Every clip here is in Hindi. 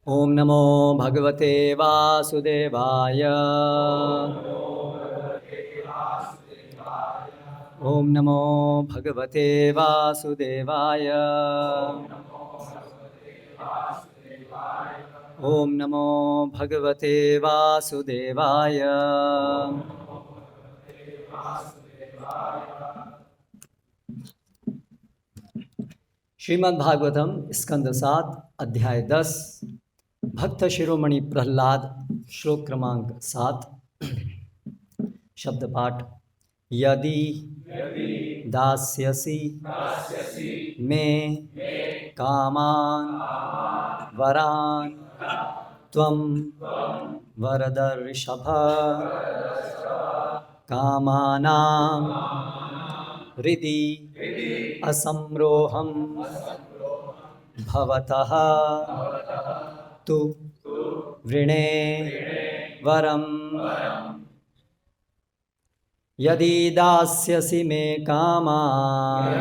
ओम नमो भगवते वासुदेवाय। ओम नमो भगवते वासुदेवाय। ओम नमो भगवते वासुदेवाय। श्रीमद् भागवतम स्कंद 7 अध्याय 10 भक्त शिरोमणि प्रहलाद श्लोक क्रमांक 7 शब्द पाठ। यदि दास्यसि मे कामान् वरान् त्वं वरदर्षभ कामानां हृदि असम्रोहं भवतः तु वृणे वरम्। यदि दास्यसि मे कामान्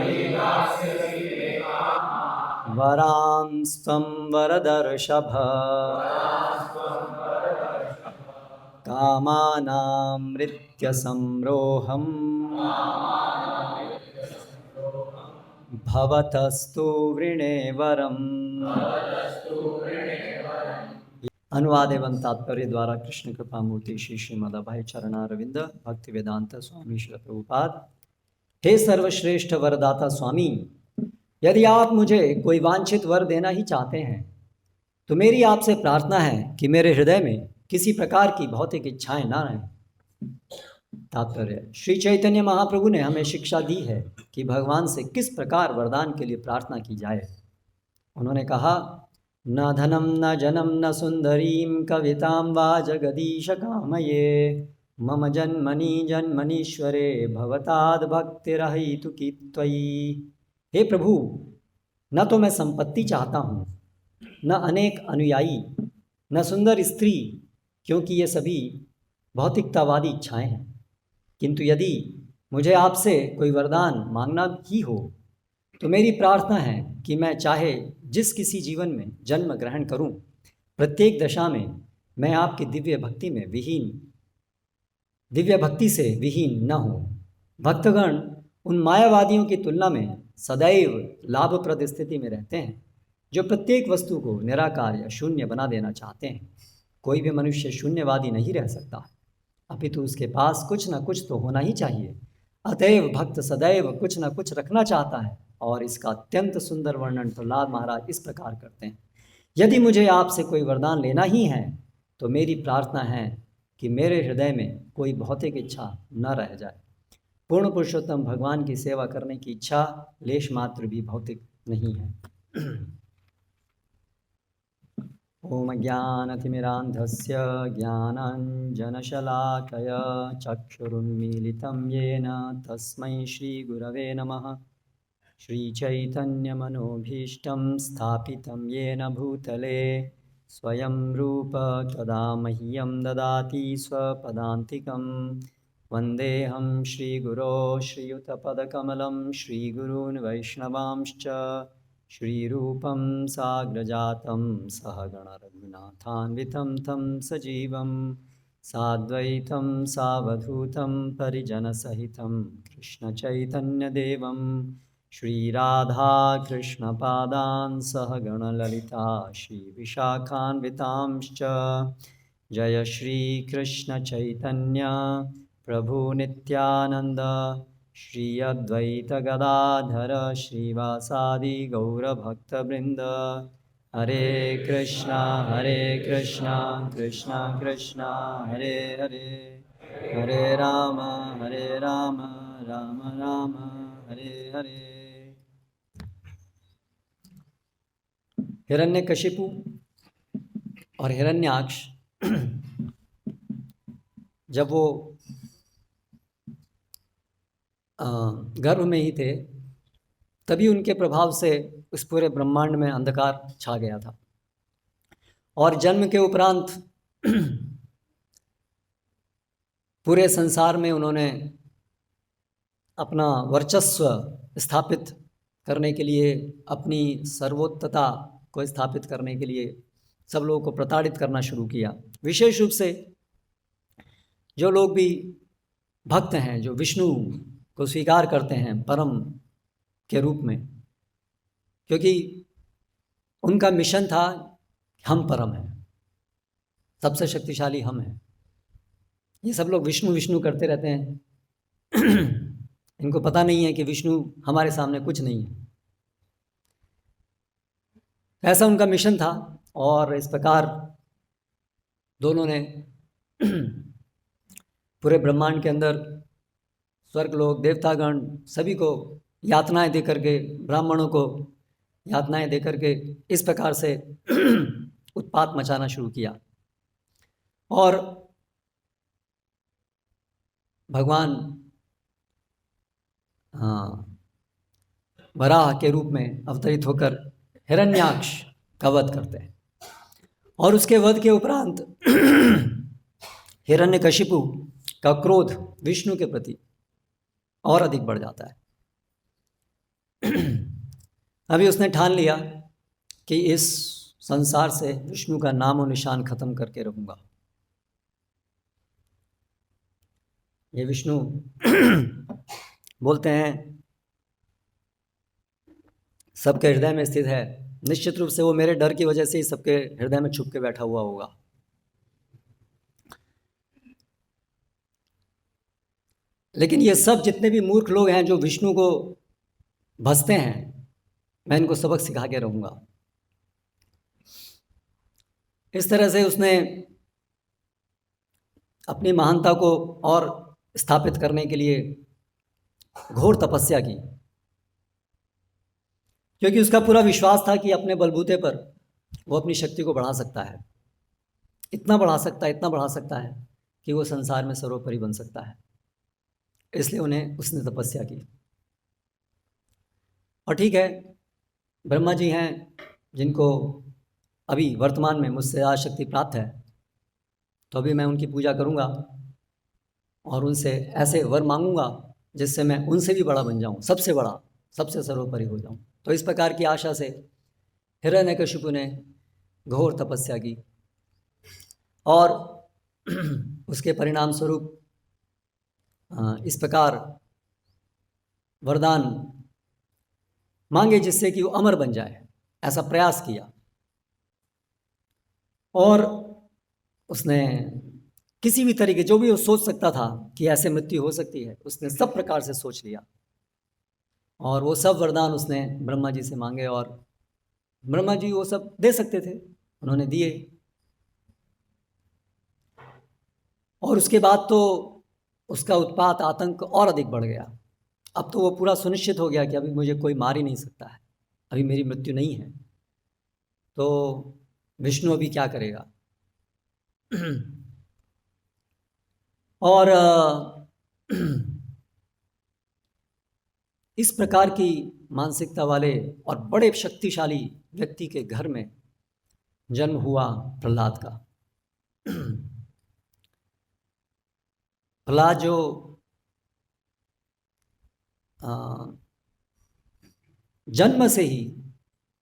वरांस्त्वं वरदर्षभ कामानामृत्यसंरोहं भवतस्तु वृणे वरम्। अनुवाद एवं तात्पर्य द्वारा कृष्ण कृपा मूर्ति श्री श्रीमद अभय चरणारविंद भक्ति वेदांत स्वामी श्री प्रभुपाद। हे सर्वश्रेष्ठ वरदाता स्वामी, यदि आप मुझे कोई वांछित वर देना ही चाहते हैं तो मेरी आपसे प्रार्थना है कि मेरे हृदय में किसी प्रकार की भौतिक इच्छाएं ना रहें। तात्पर्य, श्री चैतन्य महाप्रभु ने हमें शिक्षा दी है कि भगवान से किस प्रकार वरदान के लिए प्रार्थना की जाए। उन्होंने कहा, न धनम न जनम न सुंदरीं कवितां वा जगदीश कामये मम जन्मनि जन्मनीश्वरे भवताद भक्तिरहितुकी त्वयि। हे प्रभु, न तो मैं संपत्ति चाहता हूँ, न अनेक अनुयायी, न सुंदर स्त्री, क्योंकि ये सभी भौतिकतावादी इच्छाएं हैं। किंतु यदि मुझे आपसे कोई वरदान मांगना ही हो तो मेरी प्रार्थना है कि मैं चाहे जिस किसी जीवन में जन्म ग्रहण करूं, प्रत्येक दशा में मैं आपकी दिव्य भक्ति से विहीन न हो। भक्तगण उन मायावादियों की तुलना में सदैव लाभप्रद स्थिति में रहते हैं जो प्रत्येक वस्तु को निराकार या शून्य बना देना चाहते हैं। कोई भी मनुष्य शून्यवादी नहीं रह सकता, अपितु उसके पास कुछ न कुछ तो होना ही चाहिए। अतएव भक्त सदैव कुछ न कुछ रखना चाहता है और इसका अत्यंत सुंदर वर्णन प्रहलाद महाराज इस प्रकार करते हैं। यदि मुझे आपसे कोई वरदान लेना ही है तो मेरी प्रार्थना है कि मेरे हृदय में कोई भौतिक इच्छा न रह जाए। पूर्ण पुरुषोत्तम भगवान की सेवा करने की इच्छा लेश मात्र भी भौतिक नहीं है। ओम ज्ञानतिमिरान्धस्य ज्ञानाञ्जनशलाकया चक्षुरुन्मीलितं येन तस्मै श्रीगुरवे नमः। श्रीचैतन्यमनोभीष्टं स्थापितं येन भूतले स्वयं रूप कदा मह्यं ददाति स्वपदान्तिकं। वन्देऽहं श्रीगुरो श्रीयुतपदकमलं श्रीगुरून् वैष्णवांश्च श्रीरूपं साग्रजातं सहगणरघुनाथान्वितं तं सजीवं साद्वैतं सावधूतं परिजनसहितं कृष्णचैतन्यदेवं श्रीराधाकृष्णपादान् सहगणललिता श्रीविशाखान्वितांश्च। जय श्रीकृष्णचैतन्य प्रभु नित्यानन्द श्री अद्वैत गदाधर श्रीवासादि गौरभक्तवृंद। हरे कृष्णा कृष्णा कृष्णा हरे हरे, हरे राम राम राम हरे हरे। हिरण्यकशिपु और हिरण्याक्ष जब वो गर्भ में ही थे तभी उनके प्रभाव से उस पूरे ब्रह्मांड में अंधकार छा गया था और जन्म के उपरांत पूरे संसार में उन्होंने अपना वर्चस्व स्थापित करने के लिए, अपनी सर्वोत्तता को स्थापित करने के लिए सब लोगों को प्रताड़ित करना शुरू किया। विशेष रूप से जो लोग भी भक्त हैं, जो विष्णु को स्वीकार करते हैं परम के रूप में, क्योंकि उनका मिशन था हम परम हैं, सबसे शक्तिशाली हम हैं। ये सब लोग विष्णु विष्णु करते रहते हैं इनको पता नहीं है कि विष्णु हमारे सामने कुछ नहीं है। ऐसा उनका मिशन था और इस प्रकार दोनों ने पूरे ब्रह्मांड के अंदर स्वर्ग लोग, देवतागण सभी को यातनाएं दे करके, ब्राह्मणों को यातनाएं दे करके इस प्रकार से उत्पात मचाना शुरू किया। और भगवान वराह के रूप में अवतरित होकर हिरण्याक्ष का वध करते हैं। और उसके वध के उपरांत हिरण्यकशिपु का क्रोध विष्णु के प्रति और अधिक बढ़ जाता है। अभी उसने ठान लिया कि इस संसार से विष्णु का नामो निशान खत्म करके रहूंगा। ये विष्णु बोलते हैं सबके हृदय में स्थित है, निश्चित रूप से वो मेरे डर की वजह से ही सबके हृदय में छुप के बैठा हुआ होगा। लेकिन ये सब जितने भी मूर्ख लोग हैं जो विष्णु को भजते हैं, मैं इनको सबक सिखा के रहूंगा। इस तरह से उसने अपनी महानता को और स्थापित करने के लिए घोर तपस्या की, क्योंकि उसका पूरा विश्वास था कि अपने बलबूते पर वो अपनी शक्ति को बढ़ा सकता है, इतना बढ़ा सकता है कि वो संसार में सर्वोपरि बन सकता है। इसलिए उसने तपस्या की। और ठीक है, ब्रह्मा जी हैं जिनको अभी वर्तमान में मुझसे आज शक्ति प्राप्त है, तो अभी मैं उनकी पूजा करूंगा और उनसे ऐसे वर मांगूंगा जिससे मैं उनसे भी बड़ा बन जाऊं, सबसे बड़ा, सबसे सर्वोपरि हो जाऊं। तो इस प्रकार की आशा से हिरण्यकशिपु ने घोर तपस्या की और उसके परिणाम स्वरूप इस प्रकार वरदान मांगे जिससे कि वो अमर बन जाए, ऐसा प्रयास किया। और उसने किसी भी तरीके, जो भी वो सोच सकता था कि ऐसे मृत्यु हो सकती है, उसने सब प्रकार से सोच लिया और वो सब वरदान उसने ब्रह्मा जी से मांगे और ब्रह्मा जी वो सब दे सकते थे, उन्होंने दिए। और उसके बाद तो उसका उत्पात, आतंक और अधिक बढ़ गया। अब तो वो पूरा सुनिश्चित हो गया कि अभी मुझे कोई मार ही नहीं सकता है, अभी मेरी मृत्यु नहीं है, तो विष्णु अभी क्या करेगा। और इस प्रकार की मानसिकता वाले और बड़े शक्तिशाली व्यक्ति के घर में जन्म हुआ प्रहलाद का। प्रहलाद जो जन्म से ही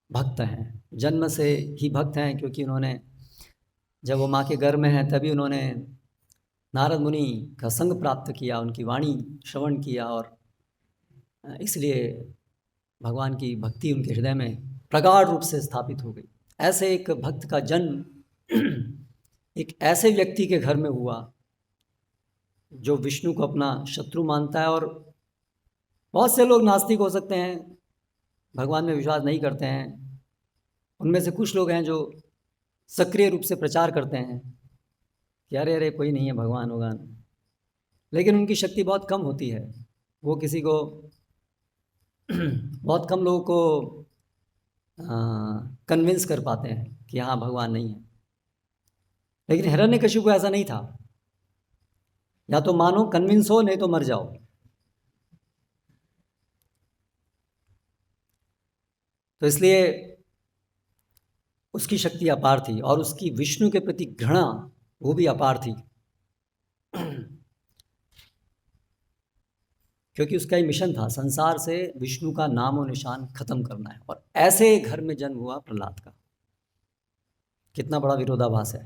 भक्त हैं, जन्म से ही भक्त हैं, क्योंकि उन्होंने जब वो माँ के गर्भ में हैं तभी उन्होंने नारद मुनि का संग प्राप्त किया, उनकी वाणी श्रवण किया और इसलिए भगवान की भक्ति उनके हृदय में प्रगाढ़ रूप से स्थापित हो गई। ऐसे एक भक्त का जन्म एक ऐसे व्यक्ति के घर में हुआ जो विष्णु को अपना शत्रु मानता है। और बहुत से लोग नास्तिक हो सकते हैं, भगवान में विश्वास नहीं करते हैं। उनमें से कुछ लोग हैं जो सक्रिय रूप से प्रचार करते हैं कि अरे अरे कोई नहीं है, भगवान भगवान, लेकिन उनकी शक्ति बहुत कम होती है। वो किसी को बहुत कम लोगों को कन्विंस कर पाते हैं कि हाँ भगवान नहीं है। लेकिन हिरण्यकशिपु को ऐसा नहीं था, या तो मानो, कन्विंस हो, नहीं तो मर जाओ। तो इसलिए उसकी शक्ति अपार थी और उसकी विष्णु के प्रति घृणा वो भी अपार थी, क्योंकि उसका ही मिशन था संसार से विष्णु का नाम और निशान खत्म करना है। और ऐसे घर में जन्म हुआ प्रहलाद का, कितना बड़ा विरोधाभास है।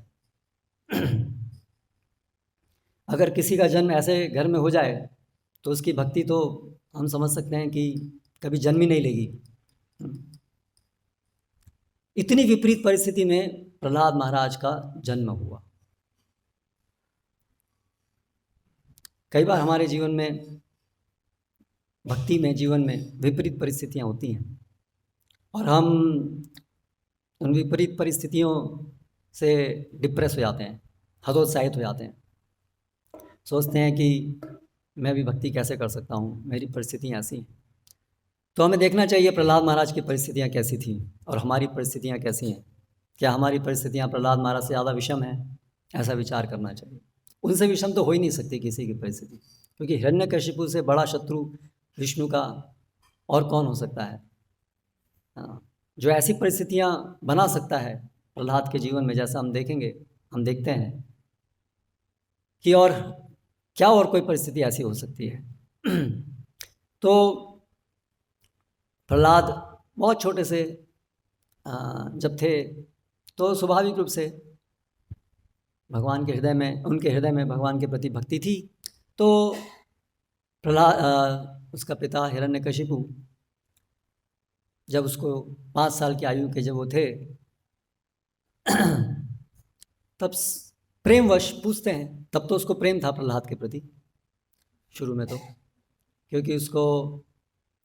अगर किसी का जन्म ऐसे घर में हो जाए तो उसकी भक्ति तो हम समझ सकते हैं कि कभी जन्म ही नहीं लेगी। इतनी विपरीत परिस्थिति में प्रहलाद महाराज का जन्म हुआ। कई बार हमारे जीवन में, भक्ति में, जीवन में विपरीत परिस्थितियां होती हैं और हम उन विपरीत परिस्थितियों से डिप्रेस हो जाते हैं, हतोत्साहित हो जाते हैं, सोचते हैं कि मैं भी भक्ति कैसे कर सकता हूँ, मेरी परिस्थितियाँ ऐसी हैं। तो हमें देखना चाहिए प्रहलाद महाराज की परिस्थितियाँ कैसी थीं और हमारी परिस्थितियाँ कैसी हैं। क्या हमारी परिस्थितियाँ प्रहलाद महाराज से ज़्यादा विषम हैं? ऐसा विचार करना चाहिए। उनसे विषम तो हो ही नहीं सकती किसी की परिस्थिति, क्योंकि हिरण्यकशिपु से बड़ा शत्रु विष्णु का और कौन हो सकता है? जो ऐसी परिस्थितियाँ बना सकता है प्रहलाद के जीवन में, जैसा हम देखेंगे, हम देखते हैं कि और क्या और कोई परिस्थिति ऐसी हो सकती है। तो प्रहलाद बहुत छोटे से जब थे तो स्वाभाविक रूप से भगवान के हृदय में, उनके हृदय में भगवान के प्रति भक्ति थी। तो प्रहलाद, उसका पिता हिरण्यकशिपु, जब उसको 5 साल की आयु के जब वो थे तब प्रेमवश पूछते हैं, तब तो उसको प्रेम था प्रहलाद के प्रति शुरू में, तो क्योंकि उसको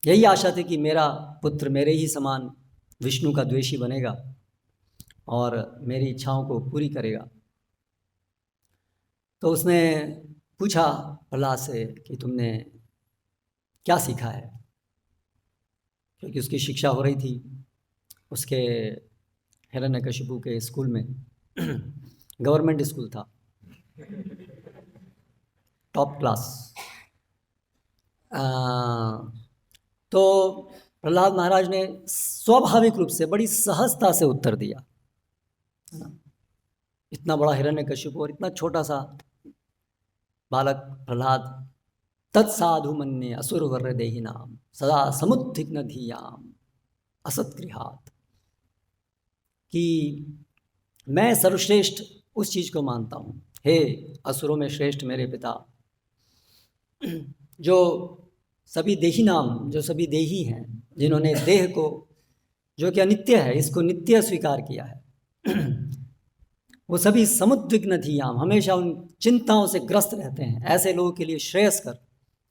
यही आशा थी कि मेरा पुत्र मेरे ही समान विष्णु का द्वेषी बनेगा और मेरी इच्छाओं को पूरी करेगा। तो उसने पूछा प्रहलाद से कि तुमने क्या सीखा है, क्योंकि उसकी शिक्षा हो रही थी उसके हिरण्यकशिपु के स्कूल में। गवर्नमेंट स्कूल था, टॉप क्लास। तो प्रहलाद महाराज ने स्वाभाविक रूप से बड़ी सहजता से उत्तर दिया। इतना बड़ा हिरण्यकशिपु और इतना छोटा सा बालक प्रहलाद, तत्साधु मन्ये असुरवर्य देहि नाम सदा समुत्थिग्न धियाम असत्गृहात्, कि मैं सर्वश्रेष्ठ उस चीज़ को मानता हूँ, हे असुरों में श्रेष्ठ मेरे पिता, जो सभी देही नाम, जो सभी देही हैं, जिन्होंने देह को, जो कि अनित्य है, इसको नित्य स्वीकार किया है, वो सभी समुद्विग्न धियाम, हमेशा उन चिंताओं से ग्रस्त रहते हैं, ऐसे लोगों के लिए श्रेयस्कर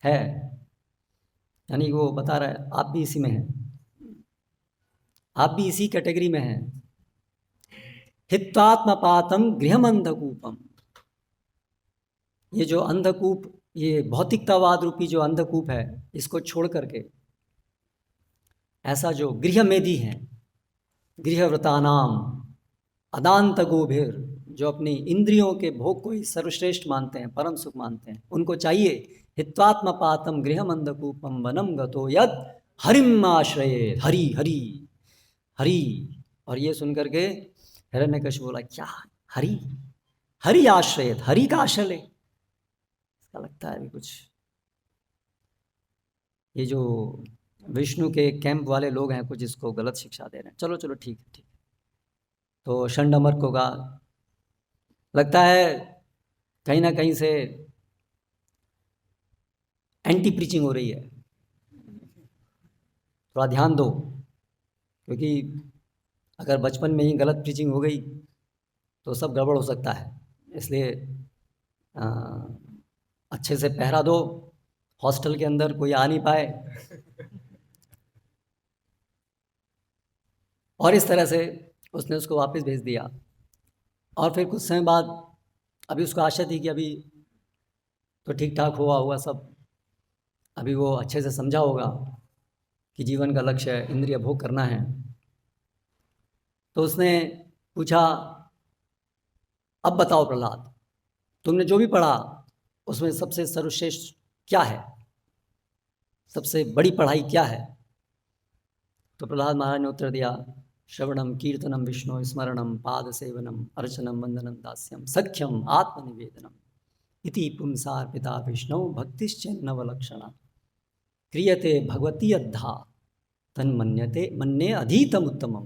है। यानी वो बता रहा है आप भी इसी में हैं, आप भी इसी कैटेगरी में हैं। हित्वात्मपातम गृहम अंधकूपम, ये जो अंधकूप, ये भौतिकतावाद रूपी जो अंधकूप है, इसको छोड़ करके ऐसा जो गृहमेदी है, गृहव्रतानाम अदांत गोभिर, जो अपनी इंद्रियों के भोग को ही सर्वश्रेष्ठ मानते हैं, परम सुख मानते हैं, उनको चाहिए हित्वात्मपातम गृहम अंधकूपम वनम गतो यद हरिम आश्रये, हरि हरि हरि। और ये सुनकर के हिरण्यकशिपु बोला, क्या हरि? हरि आश्रय, हरि का आश्रय ले? इसका लगता है अभी कुछ ये जो विष्णु के कैंप वाले लोग हैं कुछ इसको गलत शिक्षा दे रहे हैं। चलो चलो ठीक है, ठीक। तो षंडमर को का लगता है कहीं ना कहीं से एंटी प्रीचिंग हो रही है, थोड़ा ध्यान दो, क्योंकि अगर बचपन में ही गलत प्रीचिंग हो गई तो सब गड़बड़ हो सकता है। इसलिए अच्छे से पहरा दो, हॉस्टल के अंदर कोई आ नहीं पाए। और इस तरह से उसने उसको वापस भेज दिया। और फिर कुछ समय बाद, अभी उसको आशा थी कि अभी तो ठीक ठाक हुआ सब, अभी वो अच्छे से समझा होगा कि जीवन का लक्ष्य इंद्रिय भोग करना है। तो उसने पूछा, अब बताओ प्रहलाद, तुमने जो भी पढ़ा उसमें सबसे सर्वश्रेष्ठ क्या है, सबसे बड़ी पढ़ाई क्या है? तो प्रहलाद महाराज ने उत्तर दिया, श्रवणम कीर्तनम विष्णु स्मरणम पाद सेवनम अर्चनम वंदनम दास्यम सख्यम आत्मनिवेदनम इति पुंसार पिता विष्णु भक्तिश्चन्नवलक्षणा क्रियते भगवती अद्धा तन्मन्यते मन्ये अधीतम उत्तमम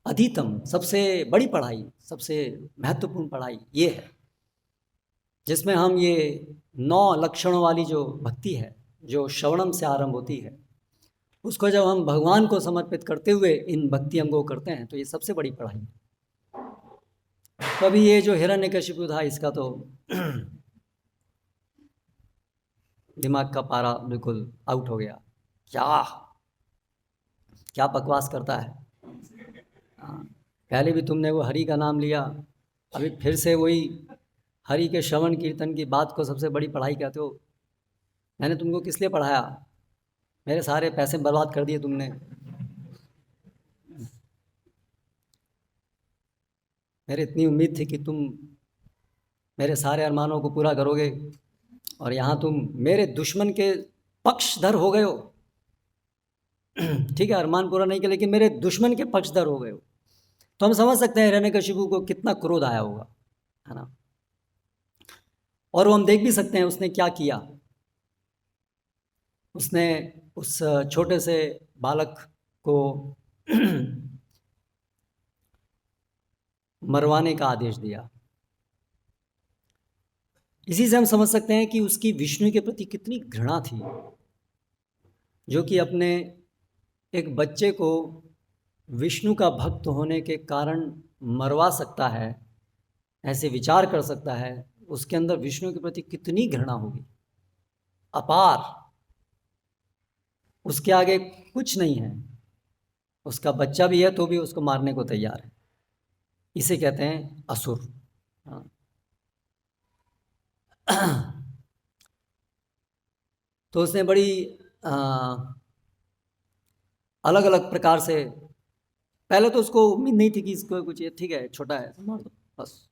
अधितम, सबसे बड़ी पढ़ाई, सबसे महत्वपूर्ण पढ़ाई ये है, जिसमें हम ये 9 लक्षणों वाली जो भक्ति है, जो श्रवणम से आरंभ होती है, उसको जब हम भगवान को समर्पित करते हुए इन भक्ति अंगों को करते हैं तो ये सबसे बड़ी पढ़ाई है। तो अभी ये जो हिरण्यकशिपु था, इसका तो दिमाग का पारा बिल्कुल आउट हो गया। क्या क्या बकवास करता है। हाँ, पहले भी तुमने वो हरि का नाम लिया, अभी फिर से वही हरि के श्रवण कीर्तन की बात को सबसे बड़ी पढ़ाई कहते हो। मैंने तुमको किस लिए पढ़ाया? मेरे सारे पैसे बर्बाद कर दिए तुमने। मेरी इतनी उम्मीद थी कि तुम मेरे सारे अरमानों को पूरा करोगे, और यहाँ तुम मेरे दुश्मन के पक्षधर हो गए हो। ठीक है, अरमान पूरा नहीं किया, लेकिन मेरे दुश्मन के पक्षधर हो गए हो। तो हम समझ सकते हैं हिरण्यकशिपु को कितना क्रोध आया होगा, है ना। और वो हम देख भी सकते हैं उसने क्या किया। उसने उस छोटे से बालक को मरवाने का आदेश दिया। इसी से हम समझ सकते हैं कि उसकी विष्णु के प्रति कितनी घृणा थी, जो कि अपने एक बच्चे को विष्णु का भक्त होने के कारण मरवा सकता है, ऐसे विचार कर सकता है। उसके अंदर विष्णु के प्रति कितनी घृणा होगी, अपार। उसके आगे कुछ नहीं है, उसका बच्चा भी है तो भी उसको मारने को तैयार है। इसे कहते हैं असुर। हाँ। तो उसने बड़ी अलग अलग प्रकार से, पहले तो उसको उम्मीद नहीं थी कि इसको कुछ, ठीक है छोटा है मार दो बस,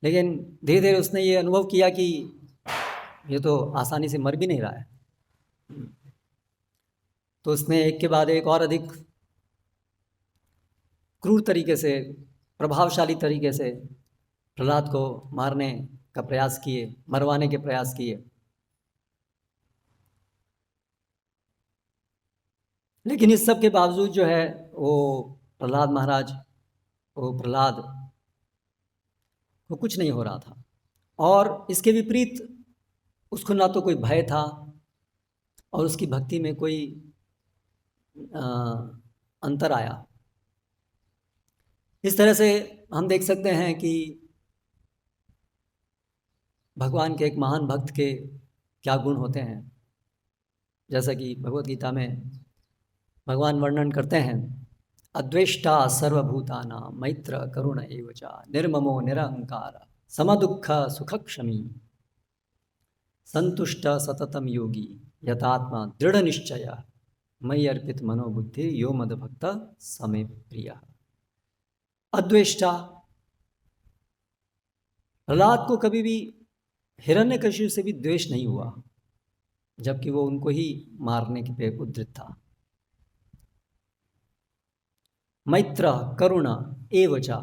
लेकिन धीरे धीरे उसने ये अनुभव किया कि ये तो आसानी से मर भी नहीं रहा है। तो उसने एक के बाद एक और अधिक क्रूर तरीके से, प्रभावशाली तरीके से प्रहलाद को मारने का प्रयास किए, मरवाने के प्रयास किए। लेकिन इस सब के बावजूद जो है वो प्रहलाद महाराज, वो प्रहलाद को कुछ नहीं हो रहा था। और इसके विपरीत उसको ना तो कोई भय था और उसकी भक्ति में कोई अंतर आया। इस तरह से हम देख सकते हैं कि भगवान के एक महान भक्त के क्या गुण होते हैं। जैसा कि भगवत गीता में भगवान वर्णन करते हैं, अद्वेष्टा सर्वभूतानां मैत्र करुण एव च निर्ममो निरहंकार समदुःख सुखक्षमी संतुष्ट सततम योगी यथात्मा दृढ़ निश्चय मयि अर्पित मनोबुद्धि यो मद भक्त समे प्रिय। अद्वेष्टा, प्रहलाद को कभी भी हिरण्यकशिपु से भी द्वेष नहीं हुआ, जबकि वो उनको ही मारने के पे उद्यत था। मैत्र करुणा एवचा,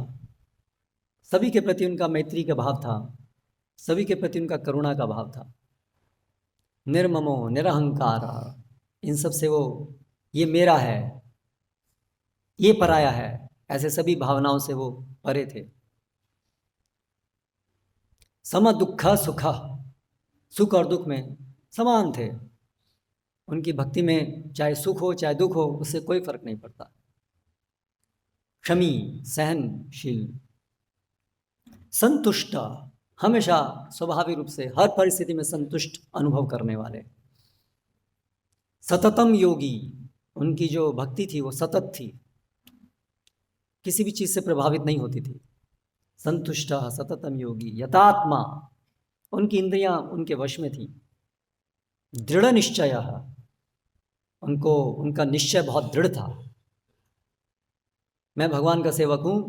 सभी के प्रति उनका मैत्री का भाव था, सभी के प्रति उनका करुणा का भाव था। निर्ममो निरहंकार, इन सब से वो ये मेरा है, ये पराया है, ऐसे सभी भावनाओं से वो परे थे। सम दुख सुख, सुख और दुख में समान थे। उनकी भक्ति में चाहे सुख हो चाहे दुख हो, उससे कोई फर्क नहीं पड़ता। क्षमी, सहनशील, संतुष्ट, हमेशा स्वाभाविक रूप से हर परिस्थिति में संतुष्ट अनुभव करने वाले। सततम योगी, उनकी जो भक्ति थी वो सतत थी, किसी भी चीज से प्रभावित नहीं होती थी। संतुष्ट सततम योगी यथात्मा, उनकी इंद्रियां उनके वश में थी। दृढ़ निश्चय, उनको उनका निश्चय बहुत दृढ़ था। मैं भगवान का सेवक हूं,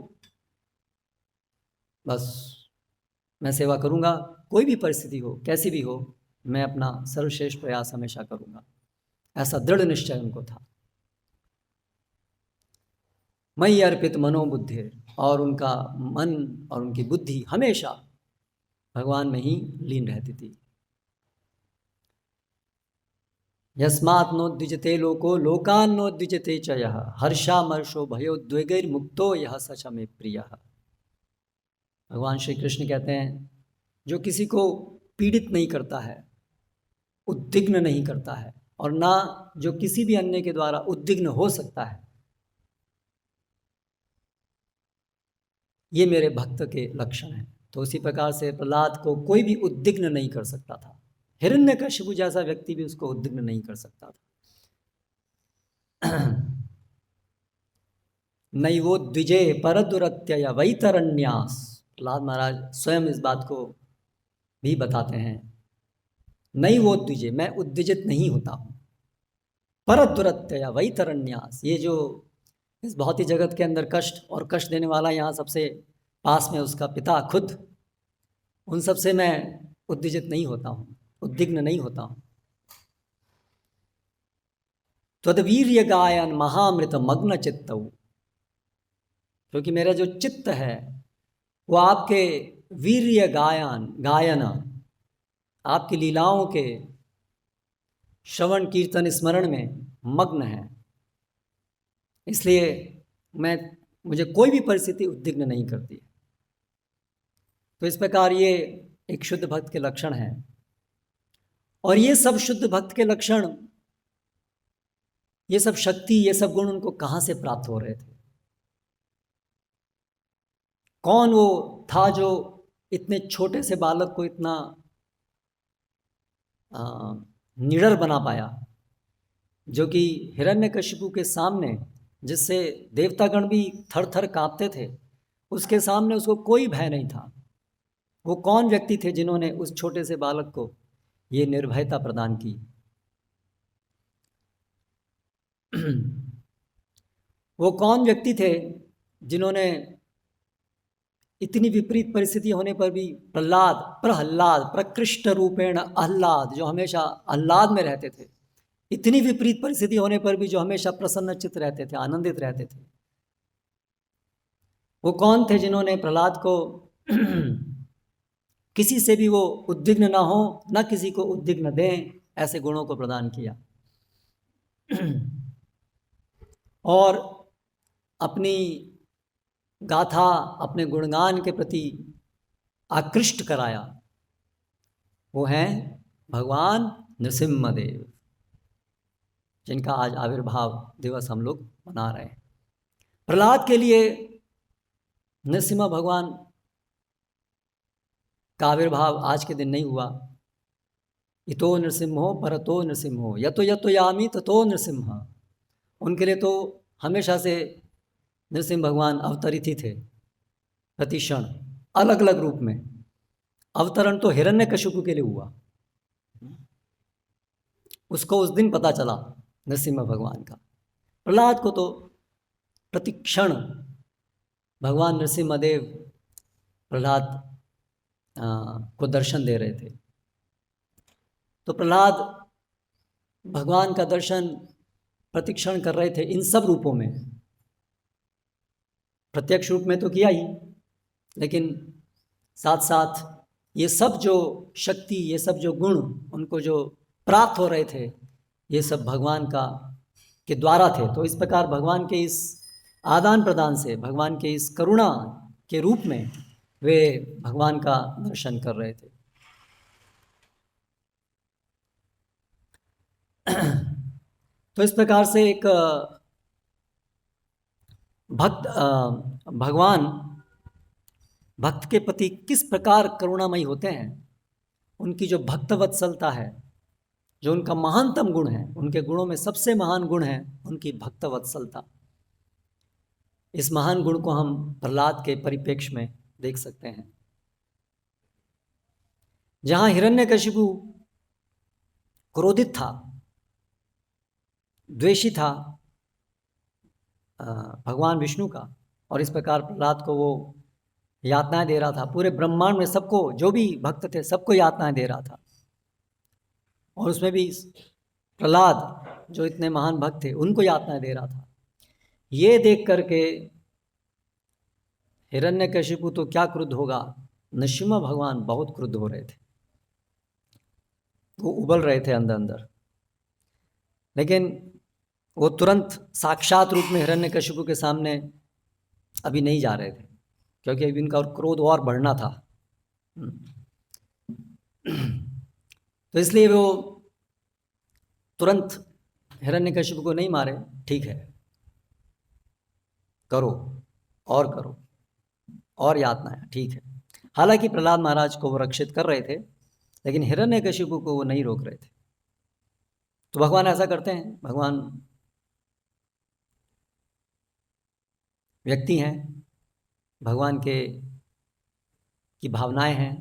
बस मैं सेवा करूंगा, कोई भी परिस्थिति हो कैसी भी हो, मैं अपना सर्वश्रेष्ठ प्रयास हमेशा करूंगा, ऐसा दृढ़ निश्चय उनको था। मयि अर्पित मनोबुद्धि, और उनका मन और उनकी बुद्धि हमेशा भगवान में ही लीन रहती थी। यस्मात् नोद्विजते लोको लोकान् नोद्विजते च यः हर्षामर्षो भयोद्वेगैर्मुक्तो यः स च मे प्रियः। भगवान श्री कृष्ण कहते हैं जो किसी को पीड़ित नहीं करता है, उद्विग्न नहीं करता है, और ना जो किसी भी अन्य के द्वारा उद्विग्न हो सकता है, ये मेरे भक्त के लक्षण हैं। तो उसी प्रकार से प्रहलाद को कोई भी उद्विग्न नहीं कर सकता था। हिरण्यकशिपु जैसा व्यक्ति भी उसको उद्विग्न नहीं कर सकता था। नैवो द्विजे परदुरत्यय वैतरण्यास। प्रहलाद महाराज स्वयं इस बात को भी बताते हैं, नहीं वो द्विजे, मैं उद्विजित नहीं होता हूँ। परदुरत्यय वैतरण्यास, ये जो इस भौतिक जगत के अंदर कष्ट और कष्ट देने वाला यहाँ सबसे पास में उसका पिता खुद, उन सब से मैं उद्विजित नहीं होता हूँ, उद्विग्न नहीं होता हूँ। त्वद्वीर्य गायन महामृत मग्न चित्तौ, क्योंकि मेरा जो चित्त है वो आपके वीर्य गायन, आपकी लीलाओं के श्रवण कीर्तन स्मरण में मग्न है। इसलिए मुझे कोई भी परिस्थिति उद्विग्न नहीं करती। तो इस प्रकार ये एक शुद्ध भक्त के लक्षण हैं। और ये सब शुद्ध भक्त के लक्षण, ये सब शक्ति, ये सब गुण उनको कहाँ से प्राप्त हो रहे थे? कौन वो था जो इतने छोटे से बालक को इतना निडर बना पाया, जो कि हिरण्यकशिपु के सामने, जिससे देवतागण भी थर थर कांपते थे, उसके सामने उसको कोई भय नहीं था। वो कौन व्यक्ति थे जिन्होंने उस छोटे से बालक को ये निर्भयता प्रदान की? वो कौन व्यक्ति थे जिन्होंने इतनी विपरीत परिस्थिति होने पर भी प्रहलाद प्रकृष्ट रूपेण आह्लाद, जो हमेशा आह्लाद में रहते थे, इतनी विपरीत परिस्थिति होने पर भी जो हमेशा प्रसन्न चित्त रहते थे, आनंदित रहते थे, वो कौन थे जिन्होंने प्रहलाद को किसी से भी वो उद्विग्न ना हो, ना किसी को उद्विग्न दें, ऐसे गुणों को प्रदान किया और अपनी गाथा, अपने गुणगान के प्रति आकृष्ट कराया। वो हैं भगवान नृसिंहदेव, जिनका आज आविर्भाव दिवस हम लोग मना रहे हैं। प्रहलाद के लिए नृसिंह भगवान का आविर्भाव आज के दिन नहीं हुआ। इतो नृसिंहो परतो नृसिंहो यतो यतो यामी ततो नृसिंह। उनके लिए तो हमेशा से नृसिंह भगवान अवतरित ही थे, प्रतिक्षण अलग अलग रूप में। अवतरण तो हिरण्यकशिपु के लिए हुआ, उसको उस दिन पता चला नृसिंह भगवान का। प्रहलाद को तो प्रतिक्षण भगवान नृसिंहदेव प्रहलाद को दर्शन दे रहे थे। तो प्रहलाद भगवान का दर्शन प्रतिक्षण कर रहे थे इन सब रूपों में। प्रत्यक्ष रूप में तो किया ही, लेकिन साथ साथ ये सब जो शक्ति, ये सब जो गुण उनको जो प्राप्त हो रहे थे, ये सब भगवान के द्वारा थे। तो इस प्रकार भगवान के इस आदान प्रदान से, भगवान के इस करुणा के रूप में वे भगवान का दर्शन कर रहे थे। तो इस प्रकार से एक भगवान भक्त के प्रति किस प्रकार करुणामयी होते हैं, उनकी जो भक्तवत्सलता है, जो उनका महानतम गुण है, उनके गुणों में सबसे महान गुण है उनकी भक्तवत्सलता। इस महान गुण को हम प्रहलाद के परिप्रेक्ष्य में देख सकते हैं। जहां हिरण्यकशिपु क्रोधित था, द्वेषी था भगवान विष्णु का, और इस प्रकार प्रहलाद को वो यातनाएं दे रहा था, पूरे ब्रह्मांड में सबको, जो भी भक्त थे सबको यातनाएं दे रहा था, और उसमें भी प्रहलाद जो इतने महान भक्त थे उनको यातनाएं दे रहा था। ये देख करके हिरण्यकशिपु तो क्या क्रुद्ध होगा, नृसिंह भगवान बहुत क्रुद्ध हो रहे थे, वो उबल रहे थे अंदर अंदर। लेकिन वो तुरंत साक्षात रूप में हिरण्यकशिपु के सामने अभी नहीं जा रहे थे, क्योंकि अभी इनका क्रोध और बढ़ना था। तो इसलिए वो तुरंत हिरण्यकशिपु को नहीं मारे। ठीक है, करो और करो और यातनाएं, ठीक है। हालांकि प्रहलाद महाराज को वो रक्षित कर रहे थे, लेकिन हिरण्यकशिपु को वो नहीं रोक रहे थे। तो भगवान ऐसा करते हैं। भगवान व्यक्ति हैं, भगवान की भावनाएं हैं।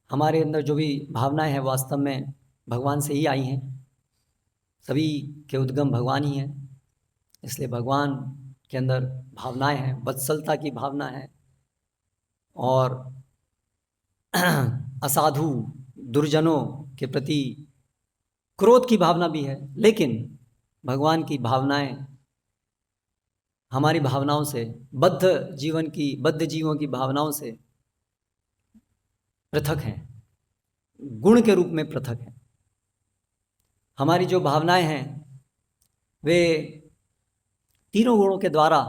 हमारे अंदर जो भी भावनाएं हैं वास्तव में भगवान से ही आई हैं। सभी के उद्गम भगवान ही हैं। इसलिए भगवान के अंदर भावनाएं हैं, वत्सलता की भावना है और असाधु दुर्जनों के प्रति क्रोध की भावना भी है। लेकिन भगवान की भावनाएं हमारी भावनाओं से, बद्ध जीवों की भावनाओं से पृथक हैं, गुण के रूप में पृथक हैं। हमारी जो भावनाएं हैं वे तीनों गुणों के द्वारा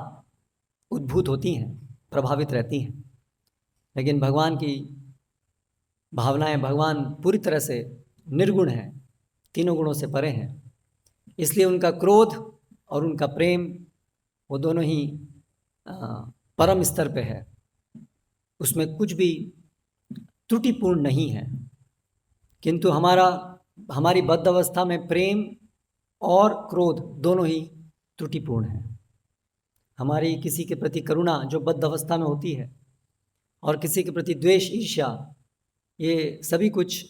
उद्भूत होती हैं, प्रभावित रहती हैं। लेकिन भगवान की भावनाएं, भगवान पूरी तरह से निर्गुण हैं, तीनों गुणों से परे हैं। इसलिए उनका क्रोध और उनका प्रेम वो दोनों ही परम स्तर पे है। उसमें कुछ भी त्रुटिपूर्ण नहीं है। किंतु हमारी बद्ध अवस्था में प्रेम और क्रोध दोनों ही त्रुटिपूर्ण है। हमारी किसी के प्रति करुणा जो बद्ध अवस्था में होती है, और किसी के प्रति द्वेष, ईर्ष्या, ये सभी कुछ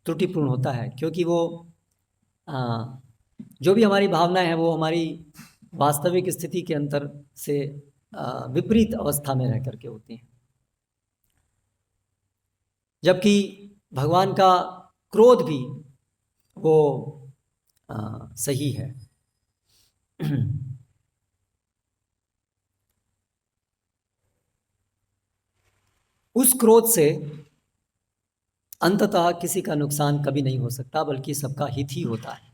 त्रुटिपूर्ण होता है, क्योंकि वो जो भी हमारी भावनाएं हैं वो हमारी वास्तविक स्थिति के अंतर से विपरीत अवस्था में रह करके होती हैं। जबकि भगवान का क्रोध भी वो सही है। उस क्रोध से अंततः किसी का नुकसान कभी नहीं हो सकता, बल्कि सबका हित ही होता है।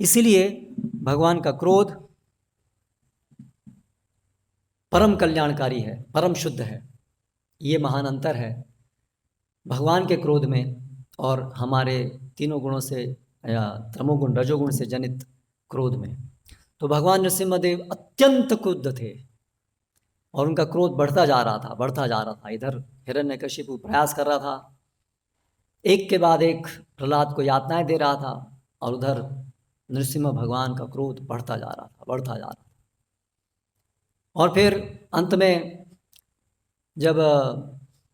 इसीलिए भगवान का क्रोध परम कल्याणकारी है, परम शुद्ध है। ये महान अंतर है भगवान के क्रोध में और हमारे तीनों गुणों से या तमोगुण रजोगुण से जनित क्रोध में। तो भगवान नृसिंहदेव अत्यंत क्रुद्ध थे और उनका क्रोध बढ़ता जा रहा था। इधर हिरण्यकशिपु प्रयास कर रहा था, एक के बाद एक प्रहलाद को यातनाएं दे रहा था, और उधर नृसिंह भगवान का क्रोध बढ़ता जा रहा था। और फिर अंत में जब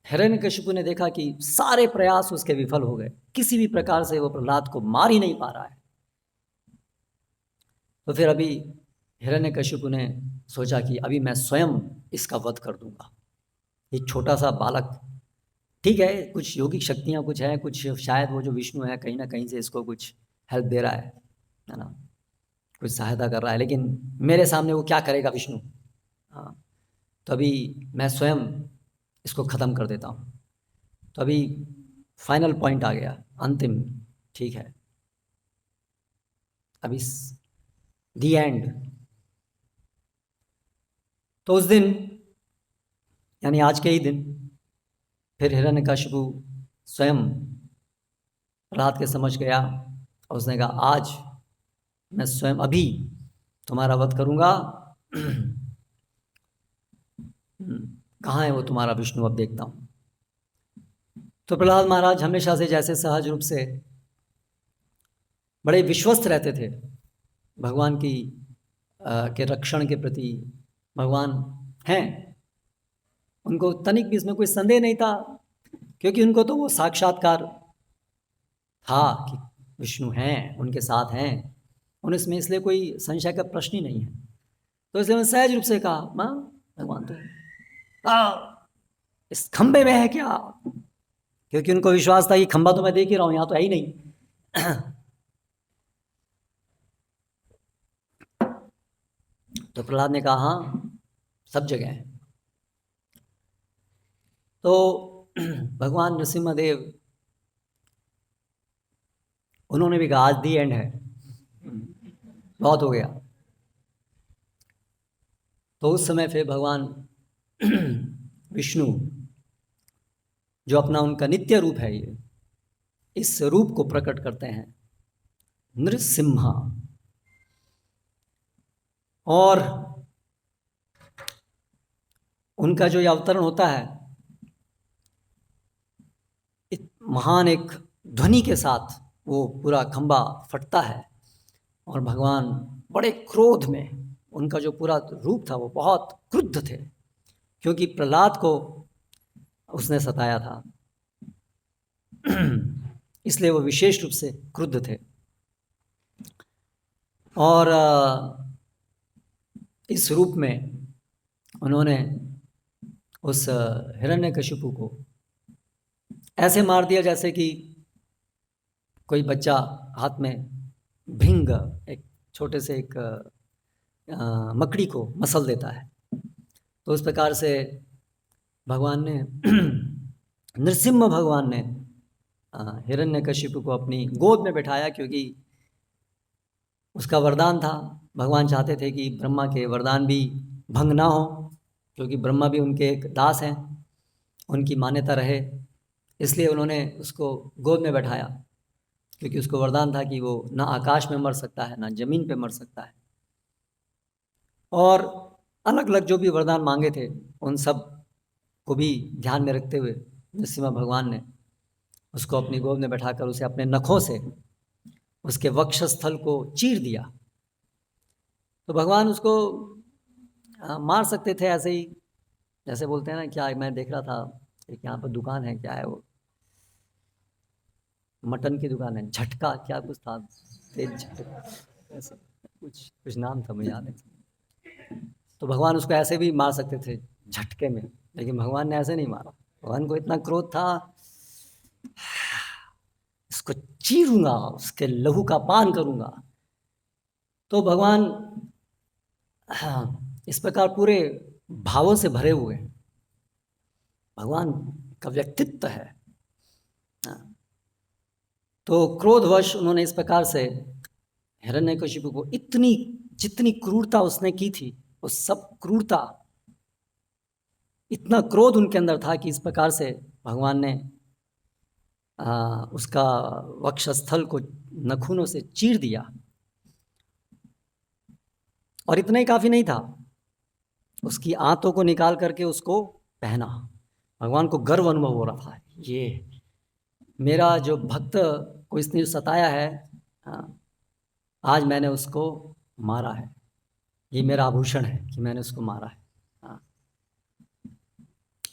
हिरण्यकशिपु ने देखा कि सारे प्रयास उसके विफल हो गए, किसी भी प्रकार से वो प्रहलाद को मार ही नहीं पा रहा है, तो फिर अभी हिरण्यकशिपु ने सोचा कि अभी मैं स्वयं इसका वध कर दूंगा। एक छोटा सा बालक, ठीक है, कुछ योगिक शक्तियाँ कुछ हैं, कुछ शायद वो जो विष्णु है कहीं ना कहीं से इसको कुछ हेल्प दे रहा है ना, कुछ सहायता कर रहा है, लेकिन मेरे सामने वो क्या करेगा विष्णु। हाँ, तो अभी मैं स्वयं इसको ख़त्म कर देता हूँ। तो अभी फाइनल पॉइंट आ गया, अंतिम, ठीक है, अभी दी एंड। तो उस दिन यानी आज के ही दिन फिर हिरण्यकशिपु स्वयं प्रहलाद के समझ गया और उसने कहा आज मैं स्वयं अभी तुम्हारा वध करूंगा। कहाँ है वो तुम्हारा विष्णु, अब देखता हूँ। तो प्रहलाद महाराज हमेशा से जैसे सहज रूप से बड़े विश्वस्त रहते थे भगवान के रक्षण के प्रति। भगवान हैं, उनको तनिक भी इसमें कोई संदेह नहीं था, क्योंकि उनको तो वो साक्षात्कार था कि विष्णु हैं, उनके साथ हैं, उन इसमें इसलिए कोई संशय का प्रश्न ही नहीं है। तो इसलिए मैंने सहज रूप से कहा, माँ भगवान तो इस खंबे में है क्या, क्योंकि उनको विश्वास था कि खंबा तो मैं देख ही रहा हूँ, यहाँ तो है ही नहीं। तो प्रहलाद ने कहा हाँ सब जगह है। तो भगवान नृसिंहदेव उन्होंने भी कहा आज दी एंड है, बहुत हो गया। तो उस समय फिर भगवान विष्णु, जो अपना उनका नित्य रूप है, ये इस रूप को प्रकट करते हैं, नृसिम्हा। और उनका जो ये अवतरण होता है, महान एक ध्वनि के साथ वो पूरा खंबा फटता है, और भगवान बड़े क्रोध में, उनका जो पूरा रूप था वो बहुत क्रुद्ध थे, क्योंकि प्रहलाद को उसने सताया था। इसलिए वो विशेष रूप से क्रुद्ध थे। और इस रूप में उन्होंने उस हिरण्यकशिपु को ऐसे मार दिया जैसे कि कोई बच्चा हाथ में भिंग, एक छोटे से एक मकड़ी को मसल देता है। तो उस प्रकार से भगवान ने नृसिम्हा भगवान ने हिरण्यकशिपु को अपनी गोद में बैठाया, क्योंकि उसका वरदान था। भगवान चाहते थे कि ब्रह्मा के वरदान भी भंग ना हो, क्योंकि ब्रह्मा भी उनके एक दास हैं, उनकी मान्यता रहे। इसलिए उन्होंने उसको गोद में बैठाया, क्योंकि उसको वरदान था कि वो ना आकाश में मर सकता है, ना जमीन पे मर सकता है। और अलग अलग जो भी वरदान मांगे थे, उन सब को भी ध्यान में रखते हुए नरसिम्हा भगवान ने उसको अपनी गोद में बैठाकर उसे अपने नखों से उसके वक्षस्थल को चीर दिया। तो भगवान उसको मार सकते थे ऐसे ही, जैसे बोलते हैं ना, क्या मैं देख रहा था एक यहाँ पर दुकान है, क्या है वो, मटन की दुकान है, झटका क्या कुछ था, तेज झटका, ऐसे कुछ नाम था, मुझे याद नहीं। तो भगवान उसको ऐसे भी मार सकते थे झटके में, लेकिन भगवान ने ऐसे नहीं मारा। भगवान को इतना क्रोध था, इसको चीरूंगा, उसके लहू का पान करूंगा। तो भगवान इस प्रकार पूरे भावों से भरे हुए हैं, भगवान का व्यक्तित्व है। तो क्रोधवश उन्होंने इस प्रकार से हिरण्यकशिपु को इतनी, जितनी क्रूरता उसने की थी, वो सब क्रूरता, इतना क्रोध उनके अंदर था कि इस प्रकार से भगवान ने उसका वक्षस्थल को नखूनों से चीर दिया। और इतना ही काफ़ी नहीं था, उसकी आंतों को निकाल करके उसको पहना। भगवान को गर्व अनुभव हो रहा था, ये मेरा जो भक्त को इसने सताया है, आज मैंने उसको मारा है, ये मेरा आभूषण है कि मैंने उसको मारा है।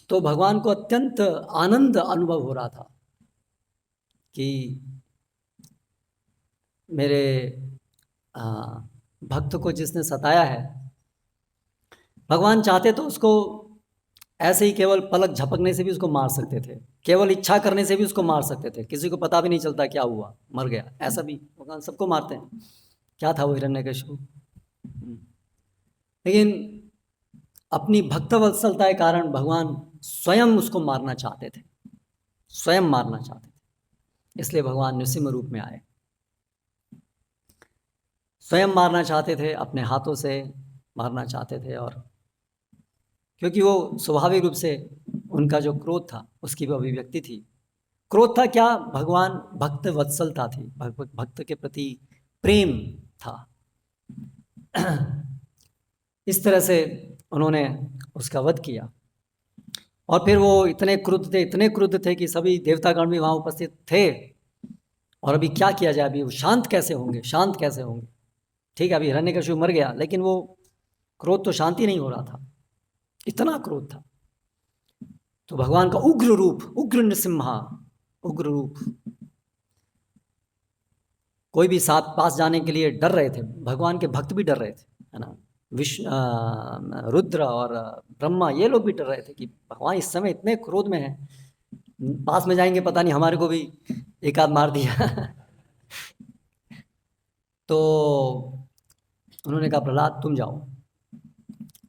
तो भगवान को अत्यंत आनंद अनुभव हो रहा था कि मेरे भक्त को जिसने सताया है, भगवान चाहते तो उसको ऐसे ही केवल पलक झपकने से भी उसको मार सकते थे, केवल इच्छा करने से भी उसको मार सकते थे, किसी को पता भी नहीं चलता क्या हुआ, मर गया, ऐसा भी भगवान सबको मारते हैं। क्या था वो हिरण्यकशिपु, लेकिन अपनी भक्तवत्सलता के कारण भगवान स्वयं उसको मारना चाहते थे, स्वयं मारना चाहते थे। इसलिए भगवान नृसिंह रूप में आए, स्वयं मारना चाहते थे, अपने हाथों से मारना चाहते थे। और क्योंकि वो स्वाभाविक रूप से उनका जो क्रोध था उसकी भी अभिव्यक्ति थी। क्रोध था क्या, भगवान भक्त वत्सलता थी, भक्त के प्रति प्रेम था। इस तरह से उन्होंने उसका वध किया। और फिर वो इतने क्रुद्ध थे कि सभी देवतागण भी वहाँ उपस्थित थे। और अभी क्या किया जाए, अभी वो शांत कैसे होंगे। ठीक है, अभी हिरण्यकशिपु मर गया, लेकिन वो क्रोध तो शांति नहीं हो रहा था, इतना क्रोध था। तो भगवान का उग्र रूप, उग्र नृसिम्हा, उग्र रूप, कोई भी साथ पास जाने के लिए डर रहे थे, भगवान के भक्त भी डर रहे थे, है ना। रुद्र और ब्रह्मा, ये लोग भी डर रहे थे कि भगवान इस समय इतने क्रोध में हैं, पास में जाएंगे पता नहीं हमारे को भी एक आध मार दिया। तो उन्होंने कहा प्रहलाद तुम जाओ।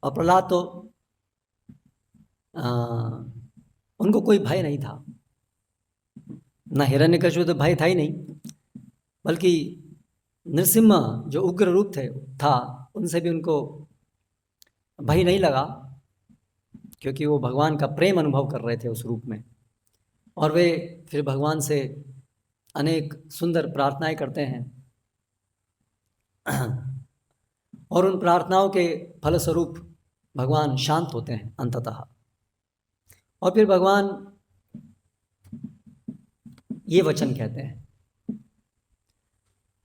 और प्रहलाद तो उनको कोई भय नहीं था, न हिरण्यकशिपु तो भय था ही नहीं, बल्कि नृसिम्हा जो उग्र रूप था, उनसे भी उनको भय नहीं लगा, क्योंकि वो भगवान का प्रेम अनुभव कर रहे थे उस रूप में। और वे फिर भगवान से अनेक सुंदर प्रार्थनाएं करते हैं और उन प्रार्थनाओं के फलस्वरूप भगवान शांत होते हैं अंततः। और फिर भगवान ये वचन कहते हैं,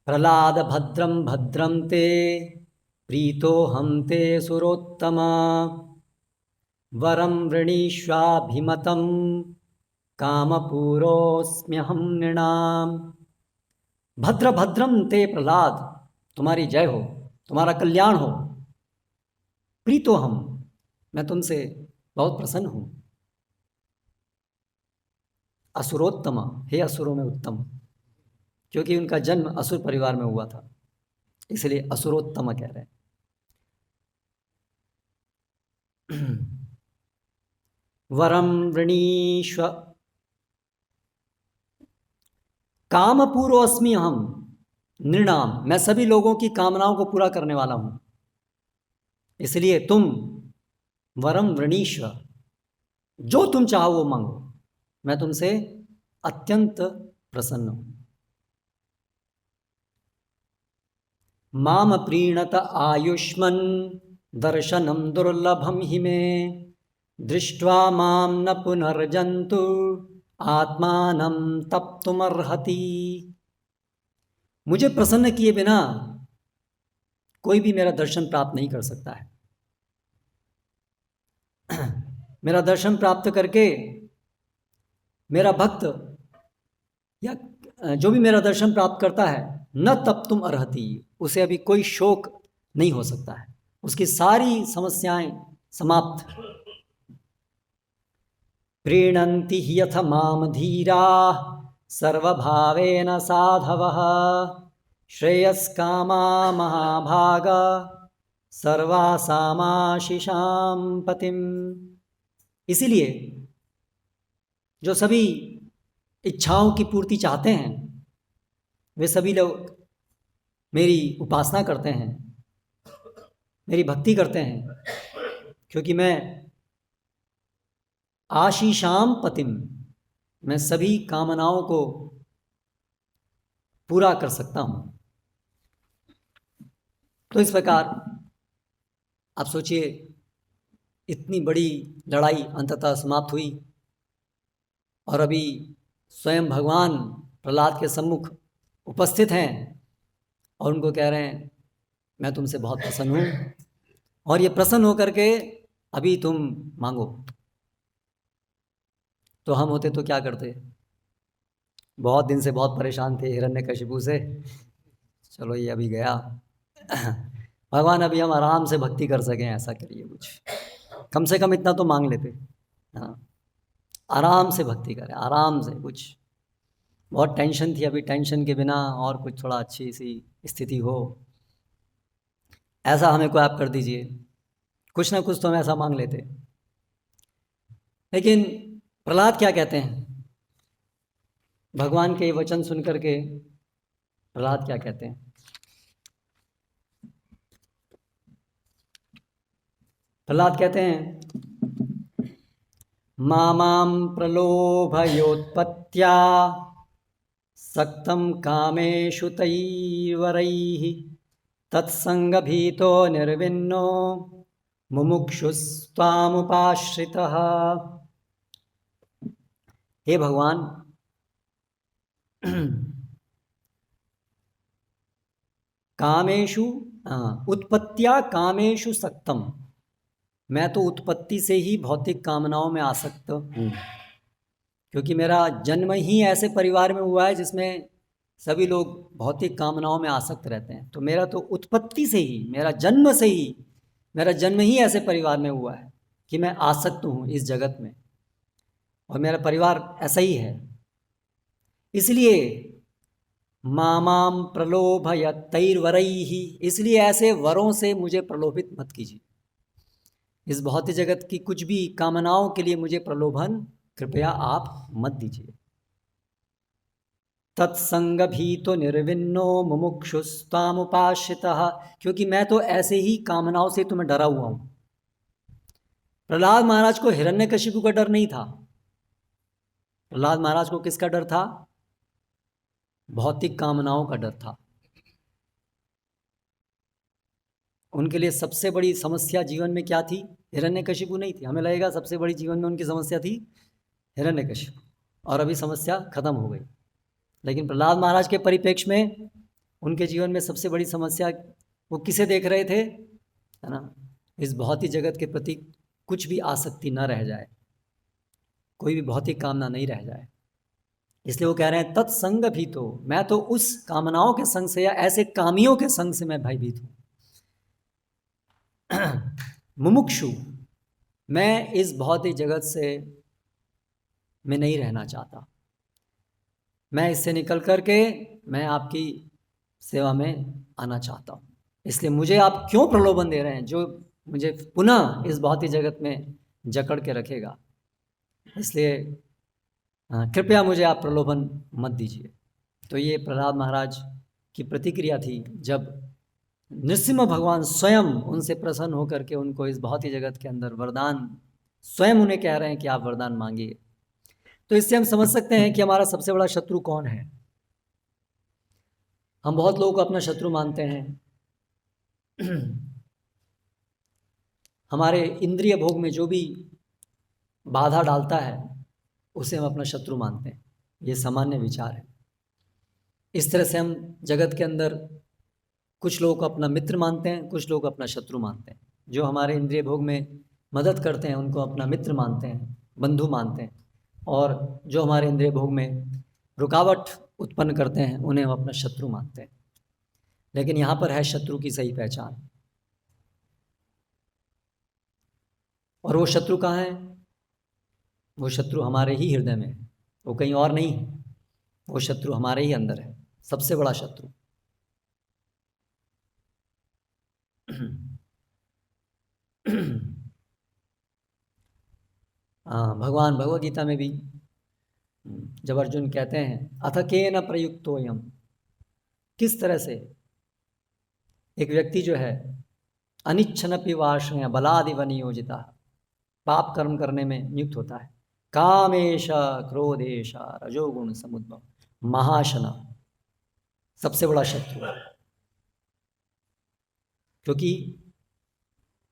प्रहलाद भद्रम भद्रम ते प्रीतो हम ते सुरोत्तमा वरम वृणीष्वाभिमतं कामपूरोऽस्म्यहं नृणाम। भद्र भद्रम ते प्रहलाद, तुम्हारी जय हो, तुम्हारा कल्याण हो। प्रीतो हम, मैं तुमसे बहुत प्रसन्न हूँ। असुरोत्तम, हे असुरों में उत्तम, क्योंकि उनका जन्म असुर परिवार में हुआ था, इसलिए असुरोत्तम कह रहे हैं। वरम वृणीष्व कामपूरोऽस्मि अहम नृणाम, मैं सभी लोगों की कामनाओं को पूरा करने वाला हूं, इसलिए तुम वरम वृणीष्व, जो तुम चाहो वो मांगो, मैं तुमसे अत्यंत प्रसन्न हूं। माम प्रीणत आयुष्मन् दर्शनम दुर्लभम हि मे दृष्ट्वा माम न पुनर्जन्तु आत्मानं तप्तुमर्हति। मुझे प्रसन्न किए बिना कोई भी मेरा दर्शन प्राप्त नहीं कर सकता है। मेरा दर्शन प्राप्त करके मेरा भक्त या जो भी मेरा दर्शन प्राप्त करता है, न तप्तुम अर्हति, उसे अभी कोई शोक नहीं हो सकता है, उसकी सारी समस्याएं समाप्त। प्रीणन्ति हि यथ माम धीराः सर्वभावेन साधवः श्रेयस्कामा महाभागा सर्वासामाशिषां पतिम। इसीलिए जो सभी इच्छाओं की पूर्ति चाहते हैं, वे सभी लोग मेरी उपासना करते हैं, मेरी भक्ति करते हैं, क्योंकि मैं आशीषाम पतिम, मैं सभी कामनाओं को पूरा कर सकता हूं। तो इस प्रकार आप सोचिए, इतनी बड़ी लड़ाई अंततः समाप्त हुई और अभी स्वयं भगवान प्रहलाद के सम्मुख उपस्थित हैं और उनको कह रहे हैं, मैं तुमसे बहुत प्रसन्न हूं और ये प्रसन्न होकर के अभी तुम मांगो। तो हम होते तो क्या करते? बहुत दिन से बहुत परेशान थे हिरण्यकशिपु से, चलो ये अभी गया, भगवान अभी हम आराम से भक्ति कर सकें ऐसा करिए, कुछ कम से कम इतना तो मांग लेते। हाँ, आराम से भक्ति करें, आराम से। कुछ बहुत टेंशन थी, अभी टेंशन के बिना और कुछ थोड़ा अच्छी सी स्थिति हो, ऐसा हमें को आप कर दीजिए। कुछ ना कुछ तो हम ऐसा मांग लेते। लेकिन प्रहलाद क्या कहते हैं? भगवान के वचन सुन करके प्रहलाद क्या कहते हैं? प्रहलाद कहते हैं, मामां प्रलोभयोत्पत्त्या सक्तं कामेषु तैर्वरैः तत्संगभीतो निर्विन्नो मुमुक्षुस्त्वामुपाश्रितः। हे भगवान, कामेषु उत्पत्त्या कामेषु सक्तम, मैं तो उत्पत्ति से ही भौतिक कामनाओं में आसक्त हूँ, क्योंकि मेरा जन्म ही ऐसे परिवार में हुआ है जिसमें सभी लोग भौतिक कामनाओं में आसक्त रहते हैं। तो मेरा तो उत्पत्ति से ही, मेरा जन्म से ही, मेरा जन्म ही ऐसे परिवार में हुआ है कि मैं आसक्त हूँ इस जगत में, और मेरा परिवार ऐसा ही है। इसलिए मामाम प्रलोभयतैर्वरैहि, इसलिए ऐसे वरों से मुझे प्रलोभित मत कीजिए। इस भौतिक जगत की कुछ भी कामनाओं के लिए मुझे प्रलोभन कृपया आप मत दीजिए। तत्संग भीतो निर्विन्नो मुमुक्षुस्त्वामुपाश्रितः, क्योंकि मैं तो ऐसे ही कामनाओं से तुम्हें डरा हुआ हूं। प्रहलाद महाराज को हिरण्यकशिपु का डर नहीं था। प्रहलाद महाराज को किसका डर था? भौतिक कामनाओं का डर था। उनके लिए सबसे बड़ी समस्या जीवन में क्या थी? हिरण्यकशिपु नहीं थी। हमें लगेगा सबसे बड़ी जीवन में उनकी समस्या थी हिरण्यकशिपु, और अभी समस्या खत्म हो गई। लेकिन प्रहलाद महाराज के परिप्रेक्ष्य में उनके जीवन में सबसे बड़ी समस्या वो किसे देख रहे थे, है ना? इस भौतिक जगत के प्रति कुछ भी आसक्ति न रह जाए, कोई भी भौतिक कामना नहीं रह जाए। इसलिए वो कह रहे हैं तत्संग भी, तो मैं तो उस कामनाओं के संग से या ऐसे कामियों के संग से मैं भयभीत हूँ। मुमुक्षु, मैं इस भौतिक जगत से मैं नहीं रहना चाहता। मैं इससे निकल करके मैं आपकी सेवा में आना चाहता हूँ। इसलिए मुझे आप क्यों प्रलोभन दे रहे हैं जो मुझे पुनः इस भौतिक जगत में जकड़ के रखेगा? इसलिए कृपया मुझे आप प्रलोभन मत दीजिए। तो ये प्रहलाद महाराज की प्रतिक्रिया थी जब नृसिंह भगवान स्वयं उनसे प्रसन्न होकर के उनको इस भौतिक जगत के अंदर वरदान, स्वयं उन्हें कह रहे हैं कि आप वरदान मांगिए। तो इससे हम समझ सकते हैं कि हमारा सबसे बड़ा शत्रु कौन है। हम बहुत लोगों को अपना शत्रु मानते हैं। हमारे इंद्रिय भोग में जो भी बाधा डालता है उसे हम अपना शत्रु मानते हैं। ये सामान्य विचार है। इस तरह से हम जगत के अंदर कुछ लोगों को अपना मित्र मानते हैं, कुछ लोग अपना शत्रु मानते हैं। जो हमारे इंद्रिय भोग में मदद करते हैं उनको अपना मित्र मानते हैं, बंधु मानते हैं, और जो हमारे इंद्रिय भोग में रुकावट उत्पन्न करते हैं उन्हें हम अपना शत्रु मानते हैं। लेकिन यहाँ पर है शत्रु की सही पहचान। और वो शत्रु कहाँ है? वो शत्रु हमारे ही हृदय में है, वो कहीं और नहीं है। वो शत्रु हमारे ही अंदर है, सबसे बड़ा शत्रु। भगवान भगवद गीता में भी जब अर्जुन कहते हैं अथ केन प्रयुक्तोयम, किस तरह से एक व्यक्ति जो है अनिच्छनपि वार्ष्णेय बलादिव नियोजिता, पाप कर्म करने में नियुक्त होता है। कामेश क्रोधेश रजोगुण समुद्भव, महाशना, सबसे बड़ा शत्रु है। क्योंकि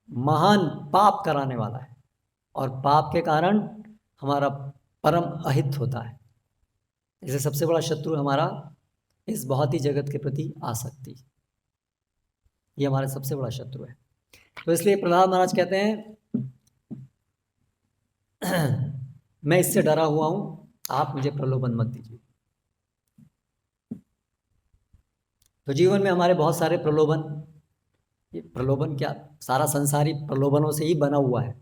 महान पाप कराने वाला है और पाप के कारण हमारा परम अहित होता है। इसे सबसे बड़ा शत्रु हमारा इस भौतिक जगत के प्रति आसक्ति, ये हमारा सबसे बड़ा शत्रु है। तो इसलिए प्रहलाद महाराज कहते हैं मैं इससे डरा हुआ हूं, आप मुझे प्रलोभन मत दीजिए। तो जीवन में हमारे बहुत सारे प्रलोभन, ये प्रलोभन क्या, सारा संसार ही प्रलोभनों से ही बना हुआ है।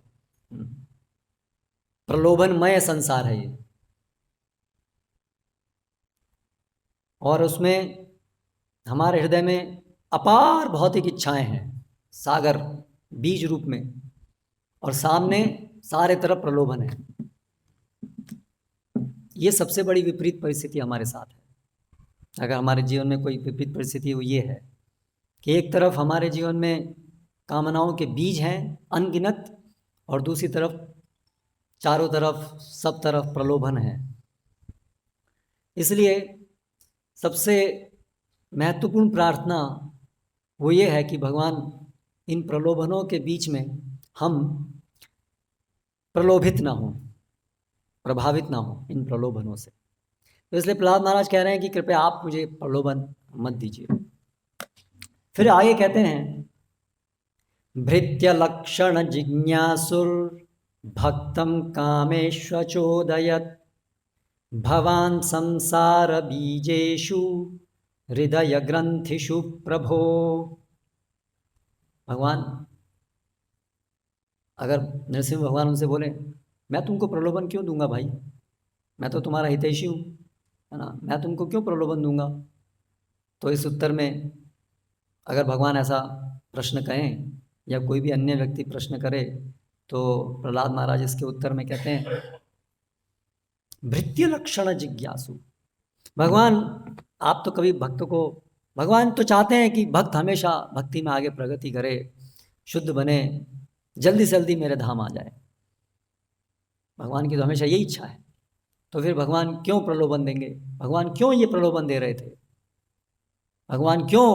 प्रलोभनमय संसार है ये। और उसमें हमारे हृदय में अपार भौतिक इच्छाएं हैं, सागर बीज रूप में, और सामने सारे तरफ प्रलोभन है। ये सबसे बड़ी विपरीत परिस्थिति हमारे साथ है। अगर हमारे जीवन में कोई विपरीत परिस्थिति वो ये है कि एक तरफ हमारे जीवन में कामनाओं के बीज हैं अनगिनत, और दूसरी तरफ चारों तरफ सब तरफ प्रलोभन है। इसलिए सबसे महत्वपूर्ण प्रार्थना वो ये है कि भगवान इन प्रलोभनों के बीच में हम प्रलोभित ना हों, प्रभावित ना हों इन प्रलोभनों से। तो इसलिए प्रहलाद महाराज कह रहे हैं कि कृपया आप मुझे प्रलोभन मत दीजिए। फिर आगे कहते हैं भृत्य लक्षण जिज्ञासुर भक्तम कामेष्वचोदयत् भवान संसार बीजेषु हृदय ग्रंथिषु प्रभो। भगवान, अगर नरसिंह भगवान उनसे बोले मैं तुमको प्रलोभन क्यों दूंगा भाई, मैं तो तुम्हारा हितैषी हूँ, है ना, मैं तुमको क्यों प्रलोभन दूंगा? तो इस उत्तर में अगर भगवान ऐसा प्रश्न कहें या कोई भी अन्य व्यक्ति प्रश्न करे तो प्रहलाद महाराज इसके उत्तर में कहते हैं भृत्य लक्षण जिज्ञासु। भगवान आप तो कभी भक्त को, भगवान तो चाहते हैं कि भक्त हमेशा भक्ति में आगे प्रगति करे, शुद्ध बने, जल्दी से जल्दी मेरे धाम आ जाए। भगवान की तो हमेशा यही इच्छा है। तो फिर भगवान क्यों प्रलोभन देंगे? भगवान क्यों ये प्रलोभन दे रहे थे? भगवान क्यों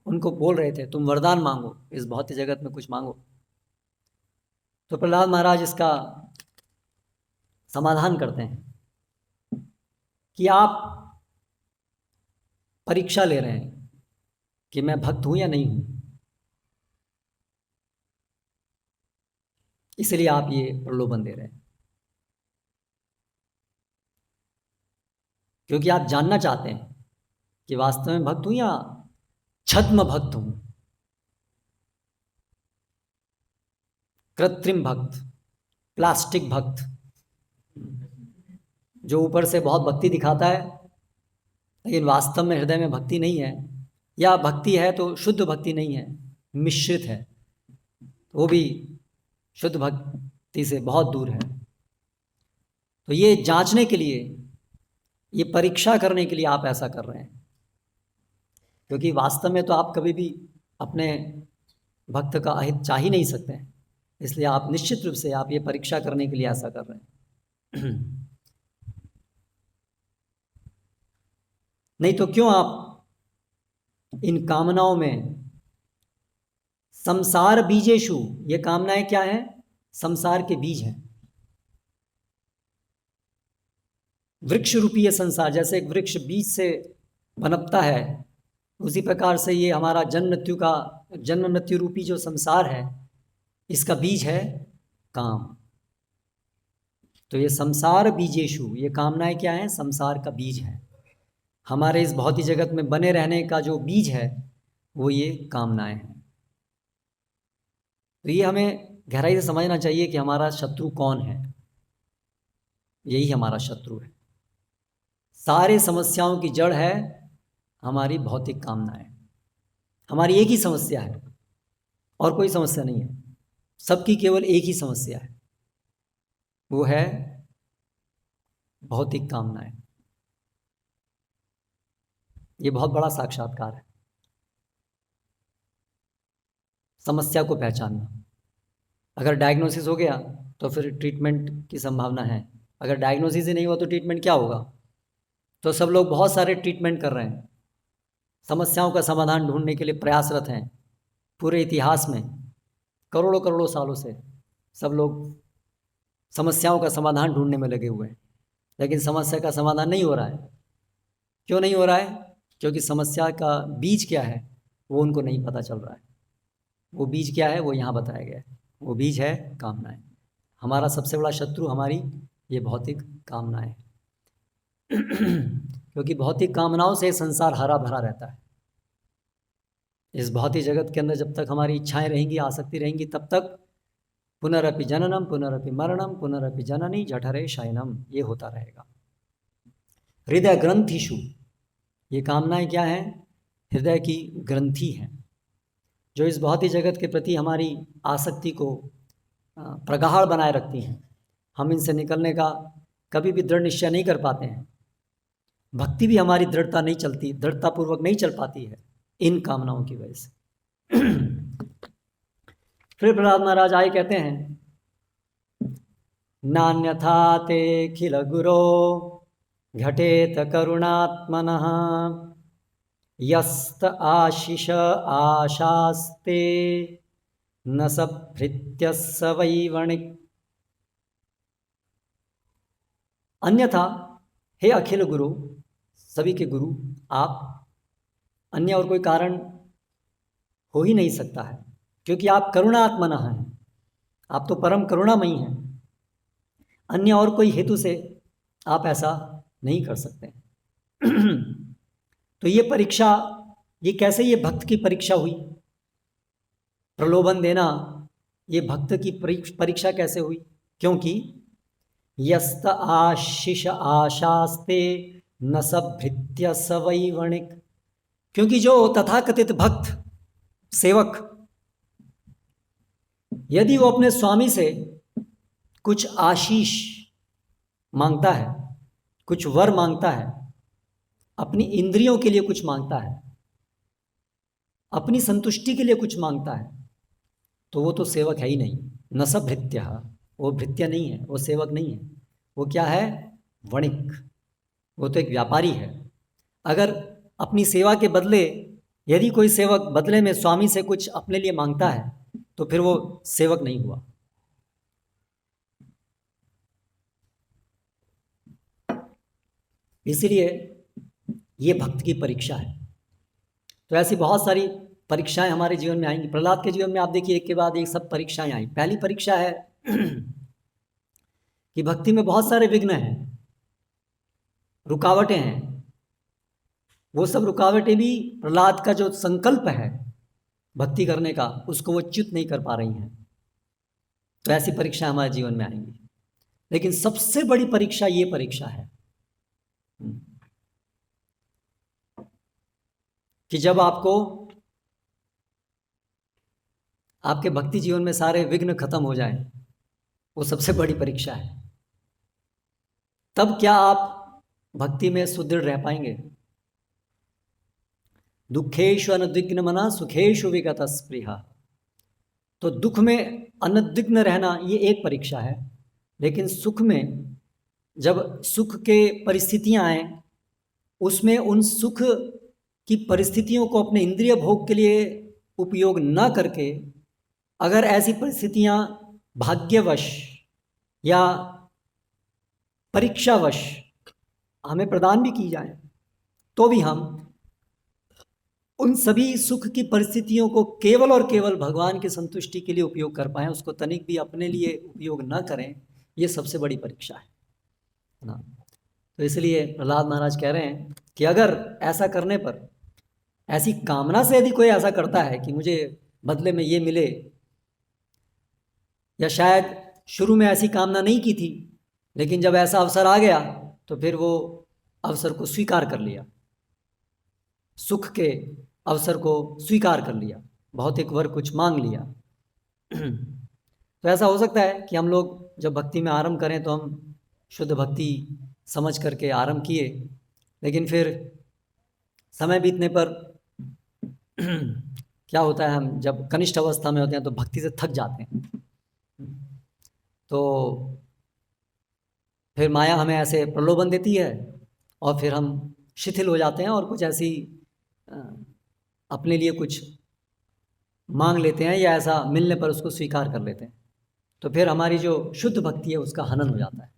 उनको बोल रहे थे तुम वरदान मांगो, इस भौतिक जगत में कुछ मांगो? तो प्रहलाद महाराज इसका समाधान करते हैं कि आप परीक्षा ले रहे हैं कि मैं भक्त हूं या नहीं हूं, इसलिए आप ये प्रलोभन दे रहे हैं, क्योंकि आप जानना चाहते हैं कि वास्तव में भक्त हूं या छद्म भक्त हूं, कृत्रिम भक्त, प्लास्टिक भक्त, जो ऊपर से बहुत भक्ति दिखाता है लेकिन वास्तव में हृदय में भक्ति नहीं है, या भक्ति है तो शुद्ध भक्ति नहीं है, मिश्रित है, वो भी शुद्ध भक्ति से बहुत दूर है। तो ये जांचने के लिए, ये परीक्षा करने के लिए आप ऐसा कर रहे हैं, क्योंकि वास्तव में तो आप कभी भी अपने भक्त का अहित चाह ही नहीं सकते हैं, इसलिए आप निश्चित रूप से आप ये परीक्षा करने के लिए ऐसा कर रहे हैं। नहीं तो क्यों आप इन कामनाओं में, संसार बीजेशु, ये कामनाएं क्या हैं? संसार के बीज हैं। वृक्ष रूपी ये संसार, जैसे एक वृक्ष बीज से पनपता है, उसी प्रकार से ये हमारा जन्म मृत्यु रूपी जो संसार है, इसका बीज है काम। तो ये संसार बीजेशु, ये कामनाएं क्या हैं? संसार का बीज है। हमारे इस भौतिक जगत में बने रहने का जो बीज है वो ये कामनाएं हैं। तो ये हमें गहराई से समझना चाहिए कि हमारा शत्रु कौन है। यही हमारा शत्रु है। सारे समस्याओं की जड़ है हमारी भौतिक कामनाएं। हमारी एक ही समस्या है और कोई समस्या नहीं है, सबकी केवल एक ही समस्या है, वो है भौतिक कामनाएं। ये बहुत बड़ा साक्षात्कार है, समस्या को पहचानना। अगर डायग्नोसिस हो गया तो फिर ट्रीटमेंट की संभावना है, अगर डायग्नोसिस ही नहीं हुआ तो ट्रीटमेंट क्या होगा? तो सब लोग बहुत सारे ट्रीटमेंट कर रहे हैं, समस्याओं का समाधान ढूंढने के लिए प्रयासरत हैं। पूरे इतिहास में करोड़ों करोड़ों सालों से सब लोग समस्याओं का समाधान ढूंढने में लगे हुए हैं, लेकिन समस्या का समाधान नहीं हो रहा है। क्यों नहीं हो रहा है? क्योंकि समस्या का बीज क्या है वो उनको नहीं पता चल रहा है। वो बीज क्या है वो यहाँ बताया गया है, वो बीज है कामनाएं। हमारा सबसे बड़ा शत्रु हमारी ये भौतिक कामनाएं, क्योंकि भौतिक कामनाओं से संसार हरा भरा रहता है। इस भौतिक जगत के अंदर जब तक हमारी इच्छाएं रहेंगी, आसक्ति रहेंगी, तब तक पुनरपि जननम पुनरपि मरणम पुनरपि जननी जठरे शयनम, ये होता रहेगा। हृदय ग्रंथिषु, ये कामनाएं क्या हैं? हृदय की ग्रंथि हैं, जो इस भौतिक जगत के प्रति हमारी आसक्ति को प्रगाढ़ बनाए रखती हैं। हम इनसे निकलने का कभी भी दृढ़ निश्चय नहीं कर पाते हैं। भक्ति भी हमारी दृढ़तापूर्वक नहीं चल पाती है इन कामनाओं की वजह से। फिर प्रहलाद महाराज आए कहते हैं, नान्यथा ते खिल गुरो घटेत करुणात्मनः यस्त आशिष आशास्ते न सभृत्य सवैवणिक। अन्यथा हे अखिल गुरु, सभी के गुरु आप, अन्य और कोई कारण हो ही नहीं सकता है, क्योंकि आप करुणात्मना हैं, आप तो परम करुणामयी हैं। अन्य और कोई हेतु से आप ऐसा नहीं कर सकते। तो ये परीक्षा, ये कैसे ये भक्त की परीक्षा हुई? प्रलोभन देना ये भक्त की परीक्षा कैसे हुई? क्योंकि यस्त आशिष आशास्ते न सभृत्य सवैवणिक, क्योंकि जो तथाकथित भक्त सेवक, यदि वो अपने स्वामी से कुछ आशीष मांगता है, कुछ वर मांगता है, अपनी इंद्रियों के लिए कुछ मांगता है, अपनी संतुष्टि के लिए कुछ मांगता है, तो वो तो सेवक है ही नहीं। न स भृत्य, वो भृत्य नहीं है, वो सेवक नहीं है। वो क्या है? वणिक, वो तो एक व्यापारी है। अगर अपनी सेवा के बदले यदि कोई सेवक बदले में स्वामी से कुछ अपने लिए मांगता है तो फिर वो सेवक नहीं हुआ। इसीलिए ये भक्त की परीक्षा है। तो ऐसी बहुत सारी परीक्षाएं हमारे जीवन में आएंगी। प्रहलाद के जीवन में आप देखिए, एक के बाद एक सब परीक्षाएं आई। पहली परीक्षा है कि भक्ति में बहुत सारे विघ्न हैं, रुकावटें हैं। वो सब रुकावटें भी प्रहलाद का जो संकल्प है भक्ति करने का, उसको वो च्युत नहीं कर पा रही हैं। तो ऐसी परीक्षा हमारे जीवन में आएंगी। लेकिन सबसे बड़ी परीक्षा ये परीक्षा है कि जब आपको आपके भक्ति जीवन में सारे विघ्न खत्म हो जाएं, वो सबसे बड़ी परीक्षा है। तब क्या आप भक्ति में सुदृढ़ रह पाएंगे? दुखेशु अनुद्विग्न मना सुखेशु विगत स्पृहा। तो दुख में अनुद्विग्न रहना ये एक परीक्षा है, लेकिन सुख में जब सुख के परिस्थितियां आए, उसमें उन सुख की परिस्थितियों को अपने इंद्रिय भोग के लिए उपयोग न करके, अगर ऐसी परिस्थितियां भाग्यवश या परीक्षावश हमें प्रदान भी की जाए, तो भी हम उन सभी सुख की परिस्थितियों को केवल और केवल भगवान की संतुष्टि के लिए उपयोग कर पाएं, उसको तनिक भी अपने लिए उपयोग न करें। ये सबसे बड़ी परीक्षा है ना। तो इसलिए प्रहलाद महाराज कह रहे हैं कि अगर ऐसा करने पर, ऐसी कामना से यदि कोई ऐसा करता है कि मुझे बदले में ये मिले, या शायद शुरू में ऐसी कामना नहीं की थी, लेकिन जब ऐसा अवसर आ गया तो फिर वो अवसर को स्वीकार कर लिया, सुख के अवसर को स्वीकार कर लिया, भौतिक वर कुछ मांग लिया। तो ऐसा हो सकता है कि हम लोग जब भक्ति में आरंभ करें तो हम शुद्ध भक्ति समझ करके आरंभ किए, लेकिन फिर समय बीतने पर क्या होता है, हम जब कनिष्ठ अवस्था में होते हैं तो भक्ति से थक जाते हैं। तो फिर माया हमें ऐसे प्रलोभन देती है और फिर हम शिथिल हो जाते हैं और कुछ ऐसी अपने लिए कुछ मांग लेते हैं, या ऐसा मिलने पर उसको स्वीकार कर लेते हैं। तो फिर हमारी जो शुद्ध भक्ति है उसका हनन हो जाता है,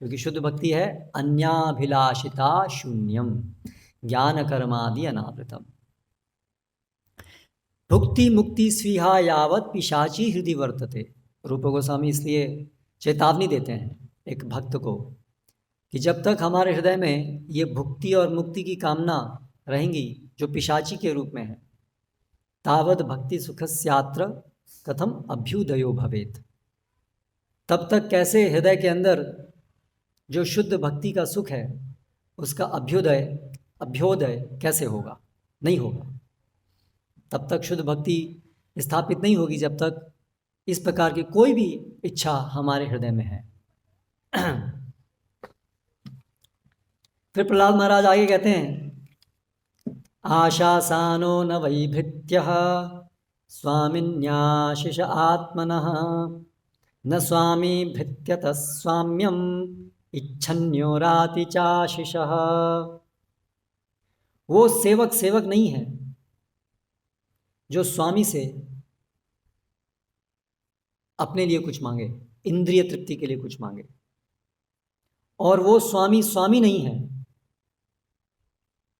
क्योंकि शुद्ध भक्ति है अन्याभिलाषिता शून्यम ज्ञान कर्मादि अनावृतम। भुक्ति मुक्ति स्वीहा यावत पिशाची हृदय वर्तते। रूप गोस्वामी इसलिए चेतावनी देते हैं एक भक्त को कि जब तक हमारे हृदय में ये भुक्ति और मुक्ति की कामना रहेंगी जो पिशाची के रूप में है, तावद भक्ति सुखस्यात्र कथम अभ्युदयो भवेत। तब तक कैसे हृदय के अंदर जो शुद्ध भक्ति का सुख है उसका अभ्युदय कैसे होगा? नहीं होगा। तब तक शुद्ध भक्ति स्थापित नहीं होगी जब तक इस प्रकार की कोई भी इच्छा हमारे हृदय में है। फिर प्रहलाद महाराज आगे कहते हैं, आशासानो न वै भृत्यः स्वामिन्याशिष आत्मनः न स्वामी भृत्यतः स्वाम्यम इच्छन्यो राति चाशिषः। वो सेवक नहीं है जो स्वामी से अपने लिए कुछ मांगे, इंद्रिय तृप्ति के लिए कुछ मांगे, और वो स्वामी नहीं है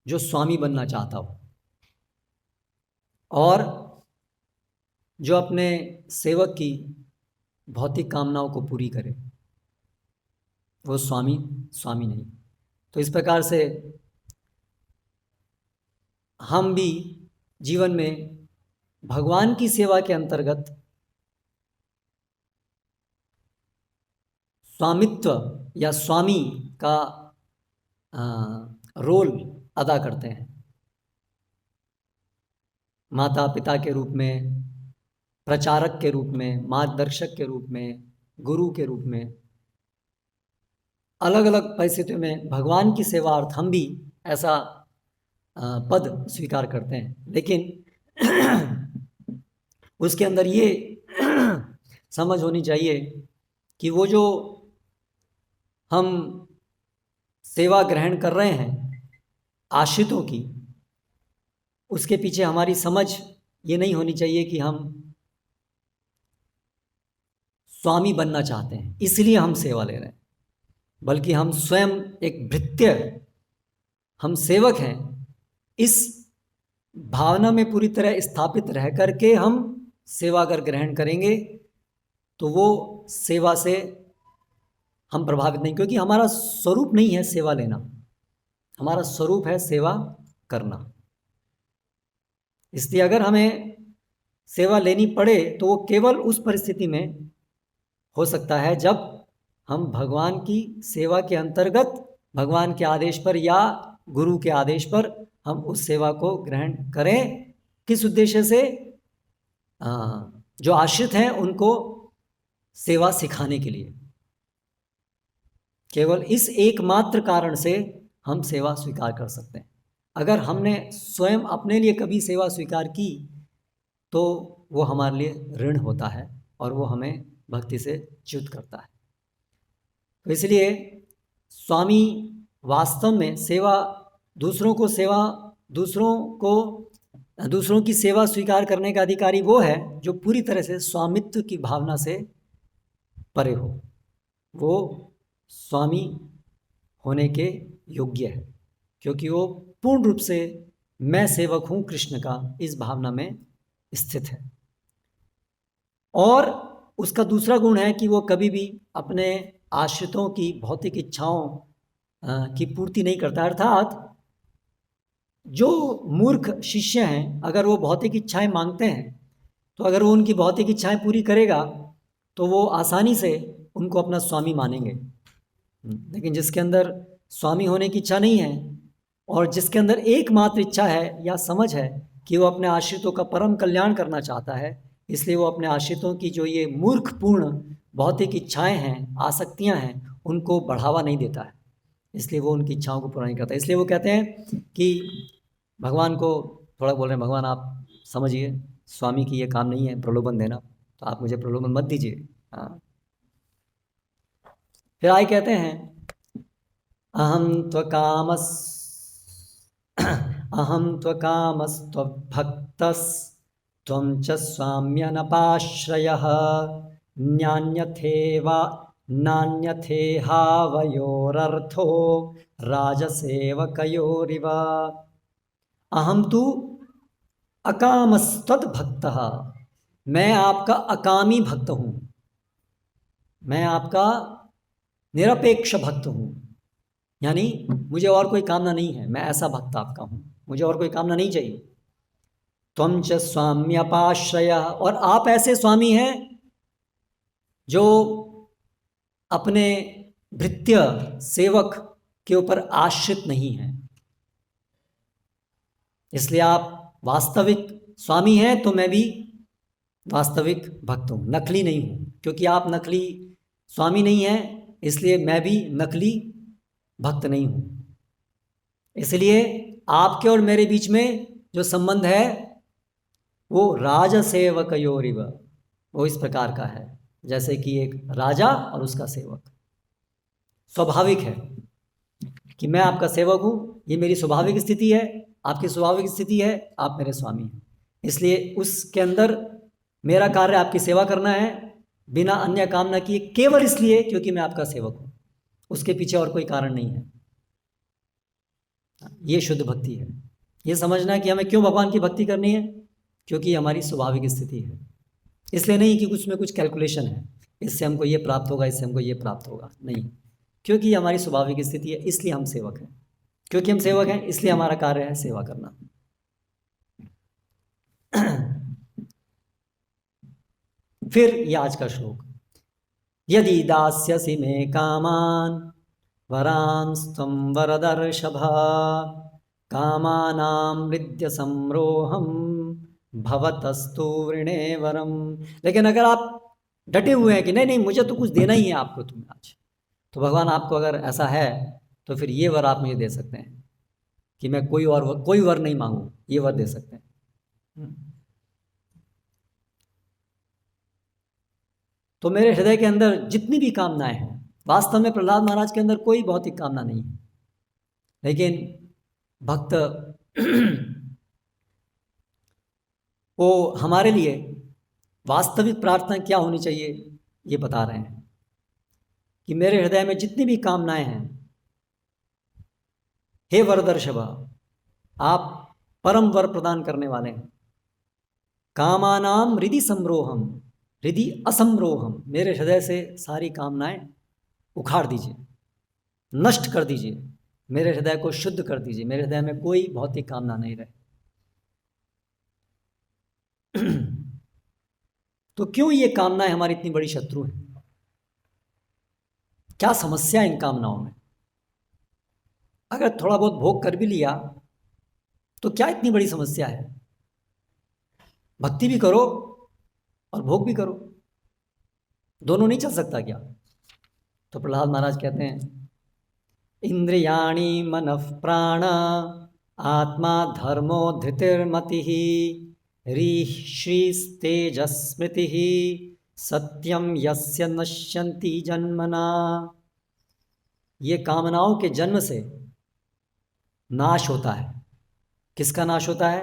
जो स्वामी बनना चाहता हो, और जो अपने सेवक की भौतिक कामनाओं को पूरी करे, वो स्वामी नहीं। तो इस प्रकार से हम भी जीवन में भगवान की सेवा के अंतर्गत स्वामित्व या स्वामी का रोल अदा करते हैं। माता पिता के रूप में, प्रचारक के रूप में, मार्गदर्शक के रूप में, गुरु के रूप में, अलग अलग परिस्थितियों में भगवान की सेवार्थ हम भी ऐसा पद स्वीकार करते हैं, लेकिन उसके अंदर ये समझ होनी चाहिए कि वो जो हम सेवा ग्रहण कर रहे हैं आश्रितों की, उसके पीछे हमारी समझ ये नहीं होनी चाहिए कि हम स्वामी बनना चाहते हैं इसलिए हम सेवा ले रहे हैं, बल्कि हम स्वयं एक भृत्य, हम सेवक हैं, इस भावना में पूरी तरह स्थापित रह करके हम सेवा अगर ग्रहण करेंगे तो वो सेवा से हम प्रभावित नहीं, क्योंकि हमारा स्वरूप नहीं है सेवा लेना, हमारा स्वरूप है सेवा करना। इसलिए अगर हमें सेवा लेनी पड़े तो वो केवल उस परिस्थिति में हो सकता है जब हम भगवान की सेवा के अंतर्गत भगवान के आदेश पर या गुरु के आदेश पर हम उस सेवा को ग्रहण करें। किस उद्देश्य से? जो आश्रित हैं उनको सेवा सिखाने के लिए, केवल इस एकमात्र कारण से हम सेवा स्वीकार कर सकते हैं। अगर हमने स्वयं अपने लिए कभी सेवा स्वीकार की तो वो हमारे लिए ऋण होता है और वो हमें भक्ति से च्युत करता है। तो इसलिए स्वामी वास्तव में सेवा, दूसरों की सेवा स्वीकार करने का अधिकारी वो है जो पूरी तरह से स्वामित्व की भावना से परे हो, वो स्वामी होने के योग्य है, क्योंकि वो पूर्ण रूप से मैं सेवक हूँ कृष्ण का, इस भावना में स्थित है। और उसका दूसरा गुण है कि वो कभी भी अपने आश्रितों की भौतिक इच्छाओं की पूर्ति नहीं करता। अर्थात जो मूर्ख शिष्य हैं, अगर वो भौतिक इच्छाएं मांगते हैं तो अगर वो उनकी भौतिक इच्छाएं पूरी करेगा तो वो आसानी से उनको अपना स्वामी मानेंगे। लेकिन जिसके अंदर स्वामी होने की इच्छा नहीं है और जिसके अंदर एकमात्र इच्छा है या समझ है कि वो अपने आश्रितों का परम कल्याण करना चाहता है, इसलिए वो अपने आश्रितों की जो ये मूर्खपूर्ण भौतिक इच्छाएं हैं, आसक्तियां हैं, उनको बढ़ावा नहीं देता है, इसलिए वो उनकी इच्छाओं को पूरा नहीं करता। इसलिए वो कहते हैं कि भगवान को थोड़ा बोल रहे हैं, भगवान आप समझिए स्वामी की ये काम नहीं है प्रलोभन देना, तो आप मुझे प्रलोभन मत दीजिए। हाँ, फिर आगे कहते हैं अहम त्वकामस्त्वभक्तस् त्वं च स्वाम्यनपाश्रयः नान्यथेहावयोरर्थो राजसेवकयोरिव। अहम तु अकामस्तद्भक्तः, मैं आपका अकामी भक्त हूँ, मैं आपका निरपेक्ष भक्त हूँ, यानी मुझे और कोई कामना नहीं है, मैं ऐसा भक्त आपका हूँ, मुझे और कोई कामना नहीं चाहिए। त्वं च स्वाम्यपाश्रयः, और आप ऐसे स्वामी हैं जो अपने भृत्य सेवक के ऊपर आश्रित नहीं हैं, इसलिए आप वास्तविक स्वामी हैं, तो मैं भी वास्तविक भक्त हूँ, नकली नहीं हूँ। क्योंकि आप नकली स्वामी नहीं हैं, इसलिए मैं भी नकली भक्त नहीं हूँ। इसलिए आपके और मेरे बीच में जो संबंध है वो राजसेवकयोरिव, वो इस प्रकार का है जैसे कि एक राजा और उसका सेवक। स्वाभाविक है कि मैं आपका सेवक हूँ, ये मेरी स्वाभाविक स्थिति है, आपकी स्वाभाविक स्थिति है, आप मेरे स्वामी हैं। इसलिए उसके अंदर मेरा कार्य आपकी सेवा करना है बिना अन्य कामना किए, केवल इसलिए क्योंकि मैं आपका सेवक हूँ, उसके पीछे और कोई कारण नहीं है। ये शुद्ध भक्ति है। ये समझना है कि हमें क्यों भगवान की भक्ति करनी है, क्योंकि हमारी स्वाभाविक स्थिति है, इसलिए नहीं कि उसमें कुछ कैलकुलेशन है, इससे हमको ये प्राप्त होगा, इससे हमको ये प्राप्त होगा, नहीं, क्योंकि हमारी स्वाभाविक स्थिति है, इसलिए हम सेवक हैं। क्योंकि हम सेवक हैं इसलिए हमारा कार्य है सेवा करना। फिर ये आज का श्लोक, यदि दास्यसि मे कामान वरांस्त्वं वरदर्षभ कामानां हृद्य संरोहम भवतस्तु वृणे वरम। लेकिन अगर आप डटे हुए हैं कि नहीं नहीं मुझे तो कुछ देना ही है आपको तुम्हें आज, तो भगवान आपको अगर ऐसा है तो फिर ये वर आप मुझे दे सकते हैं कि मैं कोई वर नहीं मांगू, ये वर दे सकते हैं। तो मेरे हृदय के अंदर जितनी भी कामनाएं हैं, वास्तव में प्रहलाद महाराज के अंदर कोई भौतिक कामना नहीं है, लेकिन भक्त वो हमारे लिए वास्तविक प्रार्थना क्या होनी चाहिए ये बता रहे हैं कि मेरे हृदय में जितनी भी कामनाएं हैं, हे वरदर्शभ, आप परम वर प्रदान करने वाले हैं। कामानाम हृदि संरोहम, हृदि असंरोहम, मेरे हृदय से सारी कामनाएं उखाड़ दीजिए, नष्ट कर दीजिए, मेरे हृदय को शुद्ध कर दीजिए, मेरे हृदय में कोई भौतिक कामना नहीं रहे। तो क्यों ये कामनाएं हमारी इतनी बड़ी शत्रु हैं? क्या समस्या है इन कामनाओं में? अगर थोड़ा बहुत भोग कर भी लिया तो क्या इतनी बड़ी समस्या है? भक्ति भी करो और भोग भी करो, दोनों नहीं चल सकता क्या? तो प्रहलाद महाराज कहते हैं, इंद्रियाणि मनः प्राण आत्मा धर्मो धृतिर्मतिः रीः श्रीस्तेजस्मृतिः सत्यम यस्य नश्यन्ति जन्मना। ये कामनाओं के जन्म से नाश होता है। किसका नाश होता है?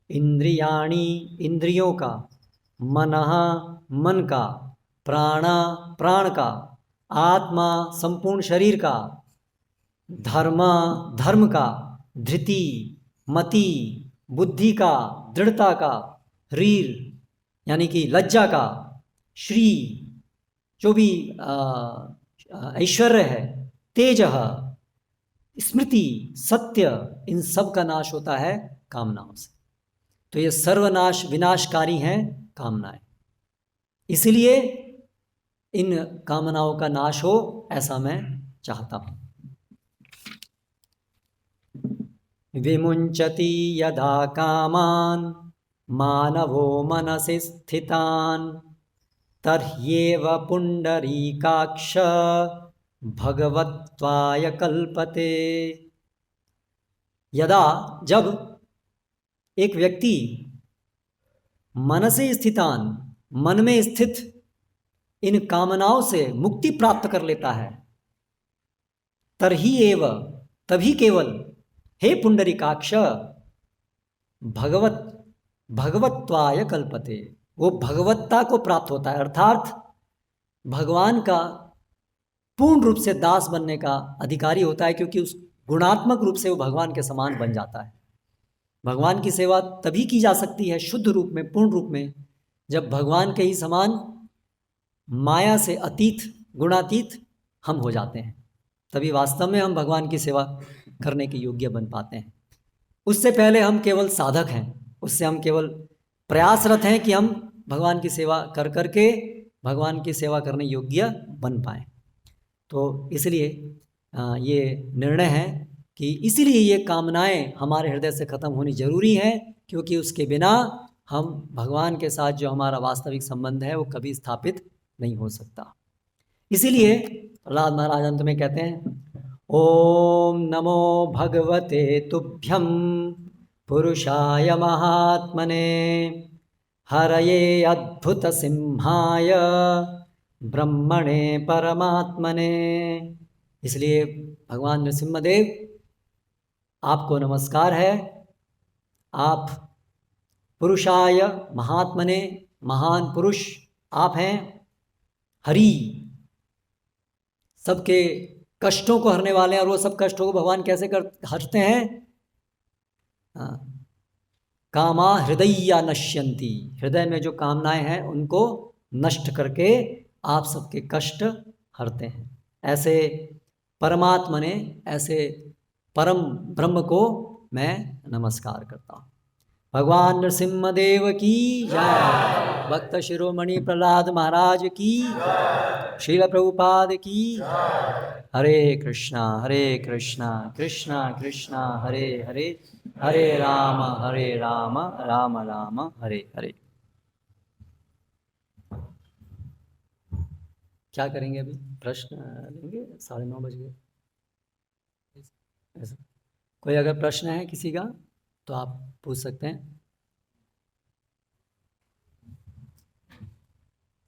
इंद्रियाणि, इंद्रियों का, मनः, मन का, प्राण, प्राण का, आत्मा, संपूर्ण शरीर का, धर्म, धर्म का, धृति, मति, बुद्धि का, दृढ़ता का, रीर यानी कि लज्जा का, श्री जो भी ऐश्वर्य है, तेज, स्मृति, सत्य, इन सब का नाश होता है कामनाओं से। तो ये सर्वनाश विनाशकारी हैं कामनाएं, इसलिए इन कामनाओं का नाश हो ऐसा मैं चाहता हूं। विमुंचति यदा कामान मानवो मनसि स्थितान तर्ह्येव पुंडरीकाक्ष भगवत्वाय कल्पते। यदा, जब एक व्यक्ति मनसे स्थितान, मन में स्थित इन कामनाओं से मुक्ति प्राप्त कर लेता है, तरही एव, तभी केवल, हे पुंडरीकाक्ष, भगवत्वाय कल्पते, वो भगवत्ता को प्राप्त होता है, अर्थात भगवान का पूर्ण रूप से दास बनने का अधिकारी होता है, क्योंकि उस गुणात्मक रूप से वो भगवान के समान बन जाता है। भगवान की सेवा तभी की जा सकती है शुद्ध रूप में, पूर्ण रूप में, जब भगवान के ही समान माया से अतीत, गुणातीत हम हो जाते हैं, तभी वास्तव में हम भगवान की सेवा करने के योग्य बन पाते हैं। उससे पहले हम केवल साधक हैं, उससे हम केवल प्रयासरत हैं कि हम भगवान की सेवा कर करके भगवान की सेवा करने योग्य बन पाएं। तो इसलिए ये निर्णय है कि इसीलिए ये कामनाएं हमारे हृदय से खत्म होनी जरूरी है, क्योंकि उसके बिना हम भगवान के साथ जो हमारा वास्तविक संबंध है वो कभी स्थापित नहीं हो सकता। इसीलिए प्रहलाद महाराज अंत में कहते हैं, ओम नमो भगवते तुभ्यं पुरुषाय महात्मने हरये अद्भुत सिंहाय ब्रह्मणे परमात्मने। इसलिए भगवान नृसिंहदेव, आपको नमस्कार है। आप पुरुषाय महात्मने, महान पुरुष आप हैं। हरि, सबके कष्टों को हरने वाले हैं, और वो सब कष्टों को भगवान कैसे हरते हैं? कामा हृदया नश्यन्ति, हृदय में जो कामनाएं हैं उनको नष्ट करके आप सबके कष्ट हरते हैं। ऐसे परमात्मा ने, ऐसे परम ब्रह्म को मैं नमस्कार करता हूँ। भगवान नृसिंहदेव की जय, भक्त शिरोमणि प्रहलाद महाराज की, श्रील प्रभुपाद की। हरे कृष्णा कृष्णा कृष्णा हरे हरे, हरे राम राम राम हरे हरे। क्या करेंगे अभी? प्रश्न लेंगे, 9:30 बज गए। कोई अगर प्रश्न है किसी का तो आप पूछ सकते हैं।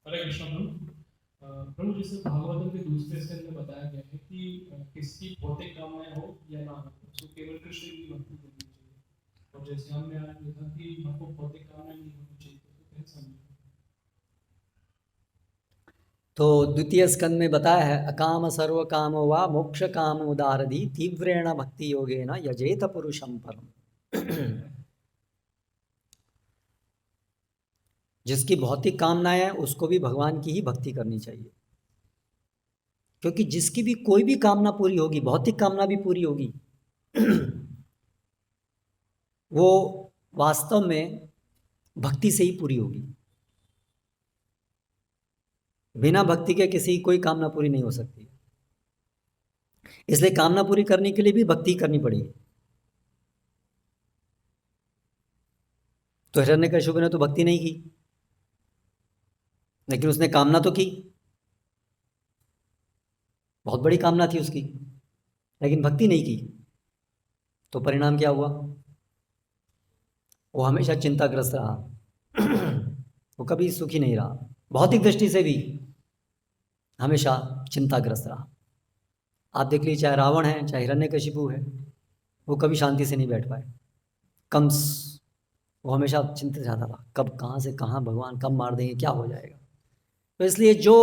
हरे कृष्ण प्रभु। प्रभु, जैसे भागवतम के दूसरे स्कंद में बताया गया है कि किसकी भौतिक कामनाएं हो या ना हो, उसको केवल कृष्ण की भक्ति करनी चाहिए। और जैसे हमने आज देखा कि हमको भौतिक कामनाएं नहीं होनी चाहिए, तो कैसे समझें? तो द्वितीय स्कंद में बताया है, अकाम सर्व कामो वा मोक्ष काम उदारधि तीव्रेण भक्ति योगेन यजेत पुरुषम परम। जिसकी भौतिक कामनाएं है उसको भी भगवान की ही भक्ति करनी चाहिए, क्योंकि जिसकी भी कोई भी कामना पूरी होगी, भौतिक कामना भी पूरी होगी, वो वास्तव में भक्ति से ही पूरी होगी। बिना भक्ति के किसी की कोई कामना पूरी नहीं हो सकती। इसलिए कामना पूरी करने के लिए भी भक्ति करनी पड़ेगी। तो हिरण्यकशिपु ने तो भक्ति नहीं की, लेकिन उसने कामना तो की, बहुत बड़ी कामना थी उसकी, लेकिन भक्ति नहीं की। तो परिणाम क्या हुआ? वो हमेशा चिंताग्रस्त रहा। वो कभी सुखी नहीं रहा, भौतिक दृष्टि से भी हमेशा चिंताग्रस्त रहा। आप देख लीजिए, चाहे रावण है चाहे हिरण्यकशिपु है, वो कभी शांति से नहीं बैठ पाए। कंस, वो हमेशा चिंतित रहता था, कब कहाँ से कहाँ भगवान कब मार देंगे, क्या हो जाएगा। तो इसलिए जो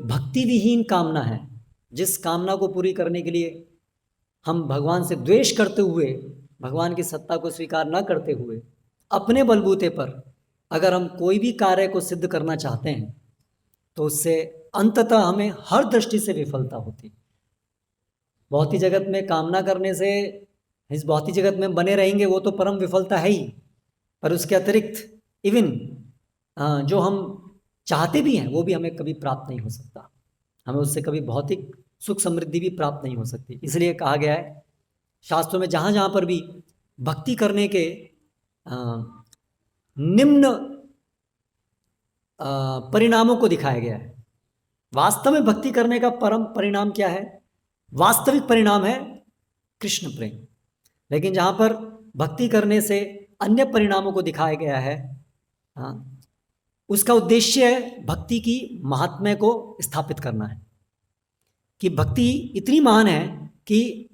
भक्ति विहीन कामना है, जिस कामना को पूरी करने के लिए हम भगवान से द्वेष करते हुए, भगवान की सत्ता को स्वीकार न करते हुए, अपने बलबूते पर अगर हम कोई भी कार्य को सिद्ध करना चाहते हैं, तो उससे अंततः हमें हर दृष्टि से विफलता होती। भौतिक जगत में कामना करने से, इस भौतिक जगत में बने रहेंगे, वो तो परम विफलता है ही, पर उसके अतिरिक्त इवन जो हम चाहते भी हैं वो भी हमें कभी प्राप्त नहीं हो सकता। हमें उससे कभी भौतिक सुख समृद्धि भी प्राप्त नहीं हो सकती। इसलिए कहा गया है शास्त्रों में, जहाँ जहाँ पर भी भक्ति करने के निम्न परिणामों को दिखाया गया है। वास्तव में भक्ति करने का परम परिणाम क्या है? वास्तविक परिणाम है कृष्ण प्रेम। लेकिन जहाँ पर भक्ति करने से अन्य परिणामों को दिखाया गया है, उसका उद्देश्य है भक्ति की महात्म्य को स्थापित करना है, कि भक्ति इतनी महान है कि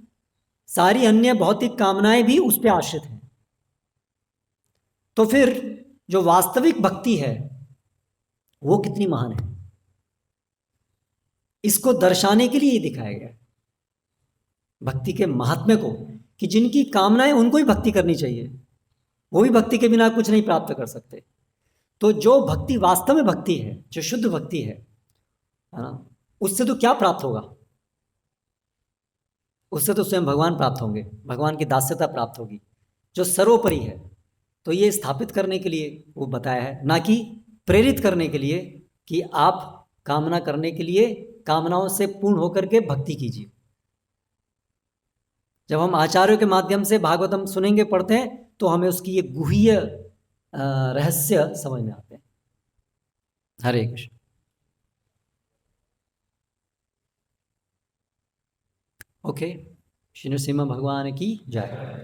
सारी अन्य भौतिक कामनाएं भी उस पर आश्रित हैं। तो फिर जो वास्तविक भक्ति है वो कितनी महान है, इसको दर्शाने के लिए ही दिखाया गया है भक्ति के महात्म्य को, कि जिनकी कामनाएं उनको ही भक्ति करनी चाहिए, वो भी भक्ति के बिना कुछ नहीं प्राप्त कर सकते। तो जो भक्ति वास्तव में भक्ति है, जो शुद्ध भक्ति है ना, उससे तो क्या प्राप्त होगा? उससे तो स्वयं भगवान प्राप्त होंगे, भगवान की दास्यता प्राप्त होगी, जो सर्वोपरि है। तो ये स्थापित करने के लिए वो बताया है, ना कि प्रेरित करने के लिए कि आप कामना करने के लिए कामनाओं से पूर्ण होकर के भक्ति कीजिए। जब हम आचार्यों के माध्यम से भागवतम सुनेंगे, पढ़ते हैं, तो हमें उसकी ये गुह्य रहस्य समझ में आते हैं। हरे कृष्ण। ओके, श्री नरसिम्हा भगवान की जय।